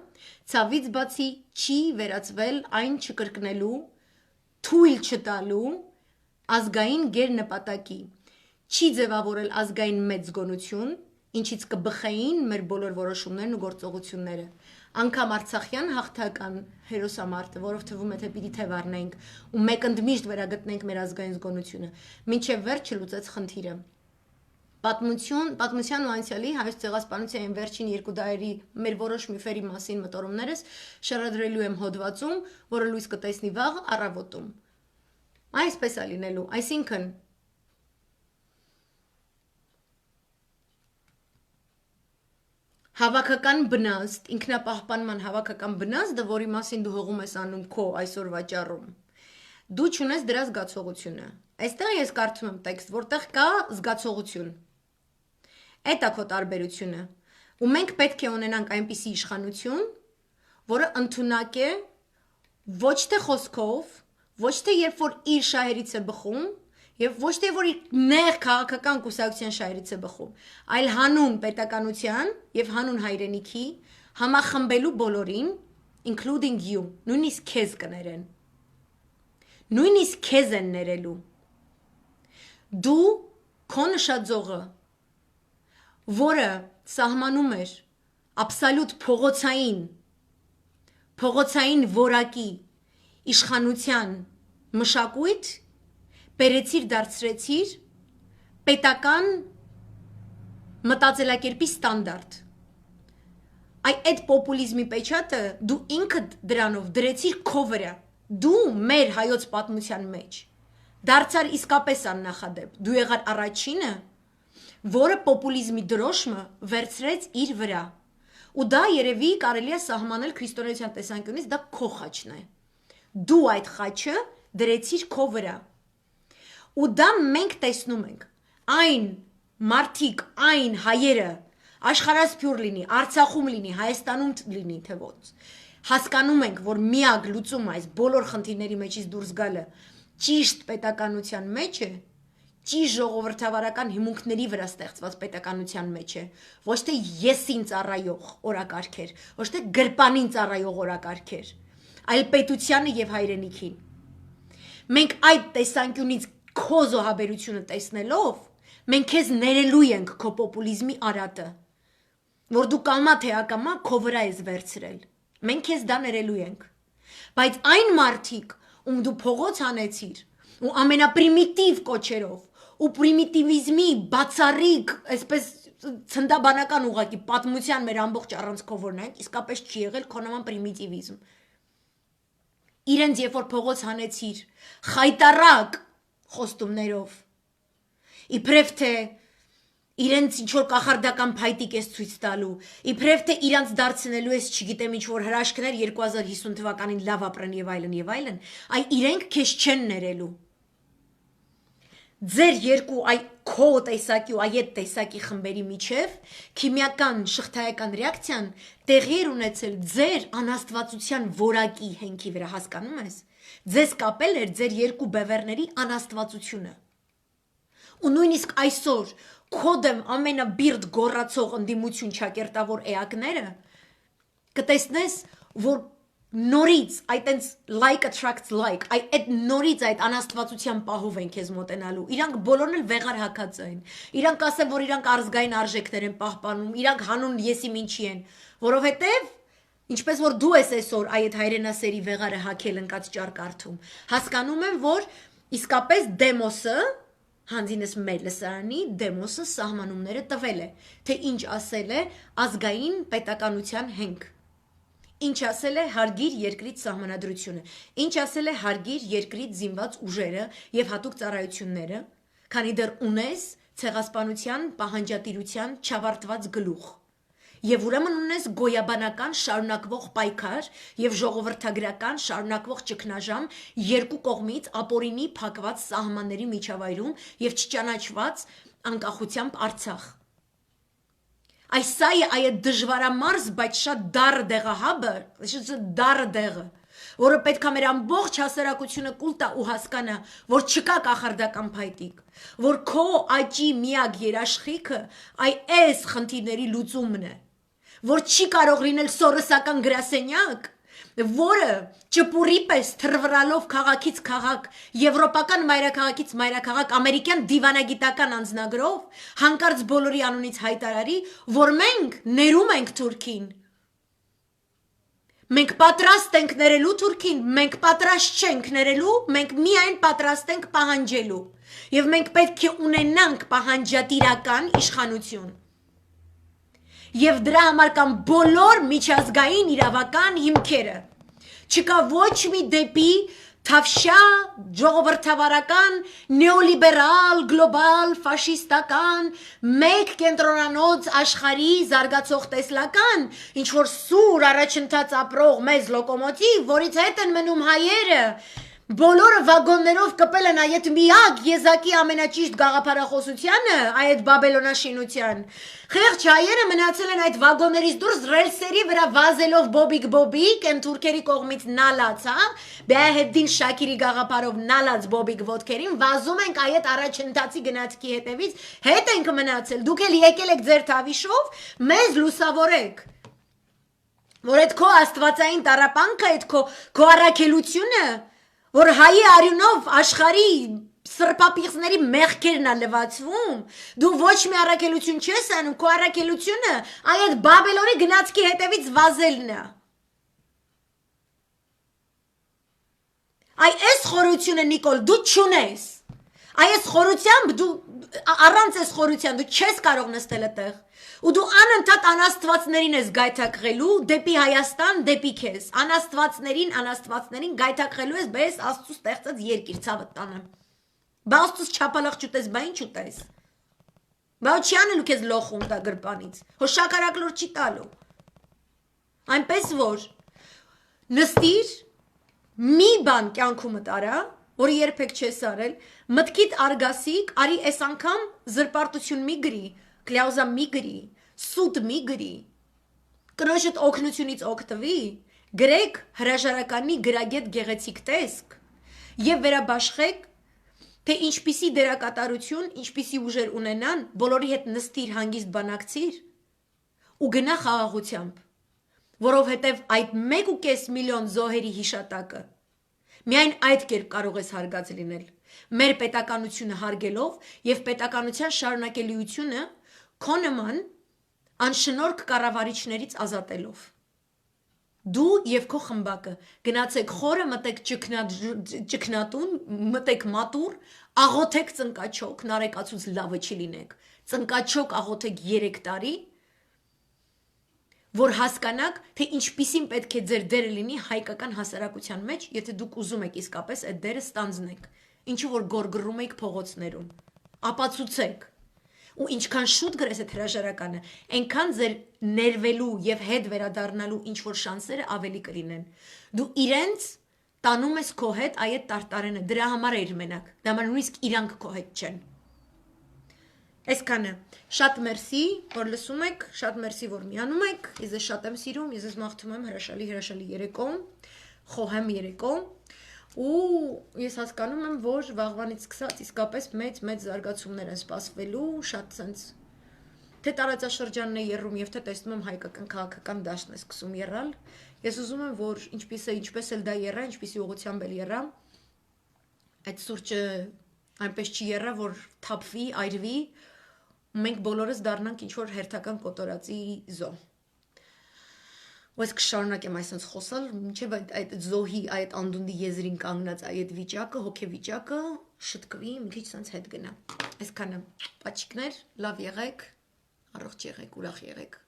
ցավից բացի չի վերածվել այն չկրկնելու, թույլ չտալու ազգային գերնպատակի Չի ձևավորել ազգային մեծ զգոնություն, ինչից կբխեին մեր բոլոր որոշումներն ու գործողությունները։ Անկամ Արցախյան հաղթական հերոսամարտը, որով թվում է թե պիտի թև առնենք ու մեկ ընդմիշտ վերագտնենք մեր ազգային զգոնությունը, մինչև վերջ չլուծեց խնդիրը։ Պատմության ու անցյալի հայոց ցեղասպանության վերջին երկու դարերի մեր որոշ միֆերի մասին մտորումներս շարադրելու եմ հոդվածում, որը լույս կտեսնի վաղ առավոտում։ Այսպես է լինելու, այսինքն Հավաքական բնազդ, ինքնապահպանման հավաքական բնազդը, որի մասին դու հողում ես անում քո այսօրվա ճառում, դու չունես դրա զգացողությունը։ Այստեղ ես կարդում եմ տեքստ, որտեղ կա զգացողություն։ Էդ է քո տարբերությունը։ Ու մենք պետք է ունենանք այնպիսի իշխանություն, որը ընդունակ է ոչ թե խոսքով, ոչ թե երբ որ իր շահերից է բխում, Եվ ոչ թե որ նեղ քաղաքական կուսակցության շահերից է բխում, այլ հանուն պետականության եւ հանուն հայրենիքի համախմբելու բոլորին, including you, նույնիսկ քեզ կներեն։ Նույնիսկ քեզ են ներելու։ Դու քո նշաձողը, որը սահմանում էր աբսոլյուտ փողոցային որակի իշխանության մշակույթ Բերեցիր դարձրեցիր պետական մտածելակերպի ստանդարտ։ Այդ պոպուլիզմի պեչատը դու ինքդ դրանով դրեցիր քո վրա։ Դու մեր հայոց պատմության մեջ դարձար իսկապես աննախադեպ։ Դու եղար առաջինը, որը պոպուլիզմի դրոշմը վերցրեց իր վրա։ Ու դա երևի կարելի է սահմանել քրիստոնեության տեսանկյունից, դա քո խաչն է։ Դու այդ խաչը դրեցիր քո վրա։ Ու դա մենք տեսնում ենք, այն մարդիկ, այն հայերը, աշխարհասփյուր լինի, Արցախում լինի, Հայաստանում լինի, թե ոնց, հասկանում ենք, որ միակ լուծումը այս բոլոր խնդիրների մեջից դուրս գալը ճիշտ պետականության մեջ է, ճիշտ ժողովրդավարական հիմունքների վրա ստեղծված պետականության մեջ է, ոչ թե եսին ծառայող օրակարգեր, ոչ թե գրպանին ծառայող օրակարգեր, այլ պետությանը եւ հայրենիքին։ Մենք այդ տեսանկյունից քո զոհաբերությունը տեսնելով, մենք քեզ ներելու ենք քո պոպուլիզմի արատը, որ դու կամա թե ակամա քո վրա ես վերցրել։ Մենք քեզ դա ներելու ենք։ Բայց այն մարդիկ, ում դու փողոց հանեցիր, ու ամենապրիմիտիվ կոչերով, ու պրիմիտիվիզմի բացառիկ, այսպես ցնդաբանական ուղղակի պատմության մեր ամբողջ առանցքով օրինակ, իսկապես չի եղել քո նման պրիմիտիվիզմ։ Իրենց երբ որ փողոց հանեցիր, խայտարակ խոստումներով, իբրև թե իրենց ինչ-որ կախարդական փայտիկ ես ցույց տալու, իբրև թե իրանց դարձնելու ես չգիտեմ ինչ-որ հրաշքներ 2050 թվականին լավ ապրեն եւ այլն, այ իրենք քեզ չեն ներելու։ Ձեր երկու քո տեսակի ու այդ տեսակի խմբերի միջև քիմիական շղթայական ռեակցիան տեղի էր ունեցել ձեր անաստվածության որակի հենքի վրա, հասկանում ես։ Ձեզ կապել էր ձեր երկու բևեռների անաստվածությունը։ Ու նույնիսկ այսօր քո դեմ ամենաբիրդ գոռացող ընդդիմություն չակերտավոր էակները կտեսնես, որ նորից այտենց like attracts like, այդ նորից այդ անաստվածության պահով են քեզ մոտենալու։ Իրանք բոլորն էլ վեղար հակած են։ Իրանք ասեն, որ իրանք ազգային արժեքներ են պահպանում, իրանք հանուն եսի ինչի են, որովհետև ինչպես որ դու ես այսօր այդ հայրենասերի վեղարը հակել ընկած ճար կարդում, հասկանում եմ, որ իսկապես Դեմոսը Հանձինս մեր լսարանի Դեմոսը սահմանումները տվել է, թե ինչ ասել է ազգային պետականության հենք, ինչ ասել է հարգիր երկրից սահմանադրությունը, ինչ ասել է հարգիր երկրից զինված ուժերը եւ հատուկ ծառայությունները, քանի դեռ ունես ցեղասպանության պահանջատիրության չավարտված գլուխ։ Եվ ուրեմն ունես գոյաբանական շարունակվող պայքար եւ ժողովրդագրական շարունակվող ճգնաժամ երկու կողմից ապօրինի փակված սահմանների միջավայրում եւ չճանաչված անկախությամբ Արցախ։ Այսա է այդ դժվարամարս, բայց շատ դառը դեղահաբը, շատ դառը դեղը, որը պետք է մեր ամբողջ հասարակությունը կուլ տա ու հասկանա, որ չկա կախարդական փայտիկ, որ քո աճի միակ երաշխիքը այս խնդիրների լուծումն է, որ չի կարող լինել սորոսական գրասենյակ, որը ճպուրի պես թրվռալով քաղաքից քաղաք, եվրոպական մայրաքաղաքից մայրաքաղաք, ամերիկյան դիվանագիտական անձնագրով, հանկարծ բոլորի անունից հայտարարի, որ մենք ներում ենք Թուրքին։ Մենք պատրաստ ենք ներելու Թուրքին, մենք պատրաստ չենք ներելու, մենք միայն պատրաստ ենք պահանջելու։ Եվ մենք պետք է ունենանք պահանջատիրական իշխանություն։ Եվ դրա համար կան բոլոր միջազգային իրավական հիմքերը։ Չկա ոչ մի դեպի թավշյա, ժողովրդավարական, նեոլիբերալ, գլոբալ, ֆաշիստական, մեկ կենտրոնանոց աշխարհի զարգացող տեսլական, ինչ որ սուր առաջընթաց ապրող մեծ լոկոմոտիվ, որից հետ են մնում հայերը, բոլորը վագոններով կպել են այդ միակ եզակի ամենաճիշտ գաղափարախոսությանը, այդ բաբելոնաշինության։ Խեղճ հայերը մնացել են այդ վագոններից դուրս ռելսերի վրա վազելով բոբիկ, են թուրքերի կողմից նալած, հա, Բեհեդդին Շաքիրի գաղափարով նալած բոբիկ ոտքերին, վազում ենք այդ առաջընթացի գնացքի հետևից, հետ ենք մնացել, դուք էլ եկել եք ձեր թավիշով, մեզ լուսավորեք, որ այդ քո աստվածային տառապանքը, այդ քո առաքելությունը, որ հայի արյունով աշխարհի սրբապիղծների մեղքերն է լվացվում, դու ոչ մի առաքելություն չես անում, քո առաքելությունը այդ Բաբելոնի գնացքի հետևից վազելն է։ Այս խորությունը Նիկոլ դու չունես։ Այս խորությամբ դու առանց այս խորության դու չես կարող նստել այդտեղ։ Ու դու անընդհատ անաստվածներին ես գայթակղելու դեպի Հայաստան, դեպի քեզ։ Անաստվածներին գայթակղելու ես, բես Աստծո ստեղծած երկիր ցավը տանը։ Բա Աստծո չափալախ չուտես, բա ինչ ուտես։ Բա չի անելու քեզ լոխում տա գրպանից։ Հո շաքարակլոր չի տալու։ Այնպես որ նստիր մի բան կյանքումդ արա, որը երբեք չես արել, մտքիդ արգասիկ, արի այս անգամ զրպարտություն մի գրի, կլյաուզա մի գրի, սուտ մի գրի, կնոջդ օգնությունից օգտվի, գրեք հրաժարականի գրագետ գեղեցիկ տեսք և վերաբաշխեք, թե ինչպիսի դերակատարություն, ինչպիսի ուժեր ունենան, բոլորի հետ նստիր հանգիստ բանակցիր ու գնա խաղաղությամբ, որովհետև այդ 1.5 միլիոն զոհերի հիշատակը միայն այդ կերպ կարող ես հարգած լինել, մեր պետականությունը հարգելով և պետականության շարունակելիությունը քո նման անշնորհք կառավարիչներից ազատելով։ Դու և քո խմբակը գնացեք խորը, մտեք ճգնատուն, մտեք մատուռ, աղոթեք ծնկաչոք, նարեկացուց լավը չի լինեք, ծնկաչոք աղոթեք 3 տարի, որ հասկանաք, թե ինչպիսին պետք է ձեր դերը լինի հայկական հասարակության մեջ, եթե դուք ուզում եք իսկապես այդ դերը ստանձնեք, ինչու որ գորգռում եք փողոցներում, ապացուցեք, ու ինչքան շուտ գրես այդ հրաժարականը, այնքան ձեր ներվելու և հետ վերադառնալու ինչ-որ շանսերը ավելի կլինեն, դու իրենց տանում ես քո հետ այդ տարտարենը, դրա համար էիր մենակ, դա համար նույնիսկ իրանք քո հետ չեն։ Այսքանը, շատ մերսի, որ լսում եք, շատ մերսի, որ միանում եք, ես ես շատ եմ սիրում, ես ես մաղթում եմ հրաշալի երեկոմ, խոհեմ երեկոմ, ու ես հասկանում եմ, որ վաղվանից սկսած իսկապես մեծ զարգացումներ են սպասվելու, շատ սենց թե տարածաշրջանն է եռում եւ թե տեսնում եմ հայկական քաղաքական դաշտն է սկսում եռալ, ես ուզում եմ որ ինչպես էլ դա եռա, ինչպիսի ուղղությամբ էլ եռա, այդ սուրճը այնպես չի եռա, որ թափվի, այրվի, մենք բոլորս դառնանք ինչ որ հերթական կոտորածի զո։ Ու ես կշարունակեմ այսպես խոսալ, մինչև այդ զոհի, այդ անդունդի եզրին կանգնած այդ վիճակը, հոգեվիճակը շտկվի, մի քիչ sense հետ գնա։ Այսքանը, պաչիկներ, լավ եղեք, առողջ եղեք, ուրախ եղեք։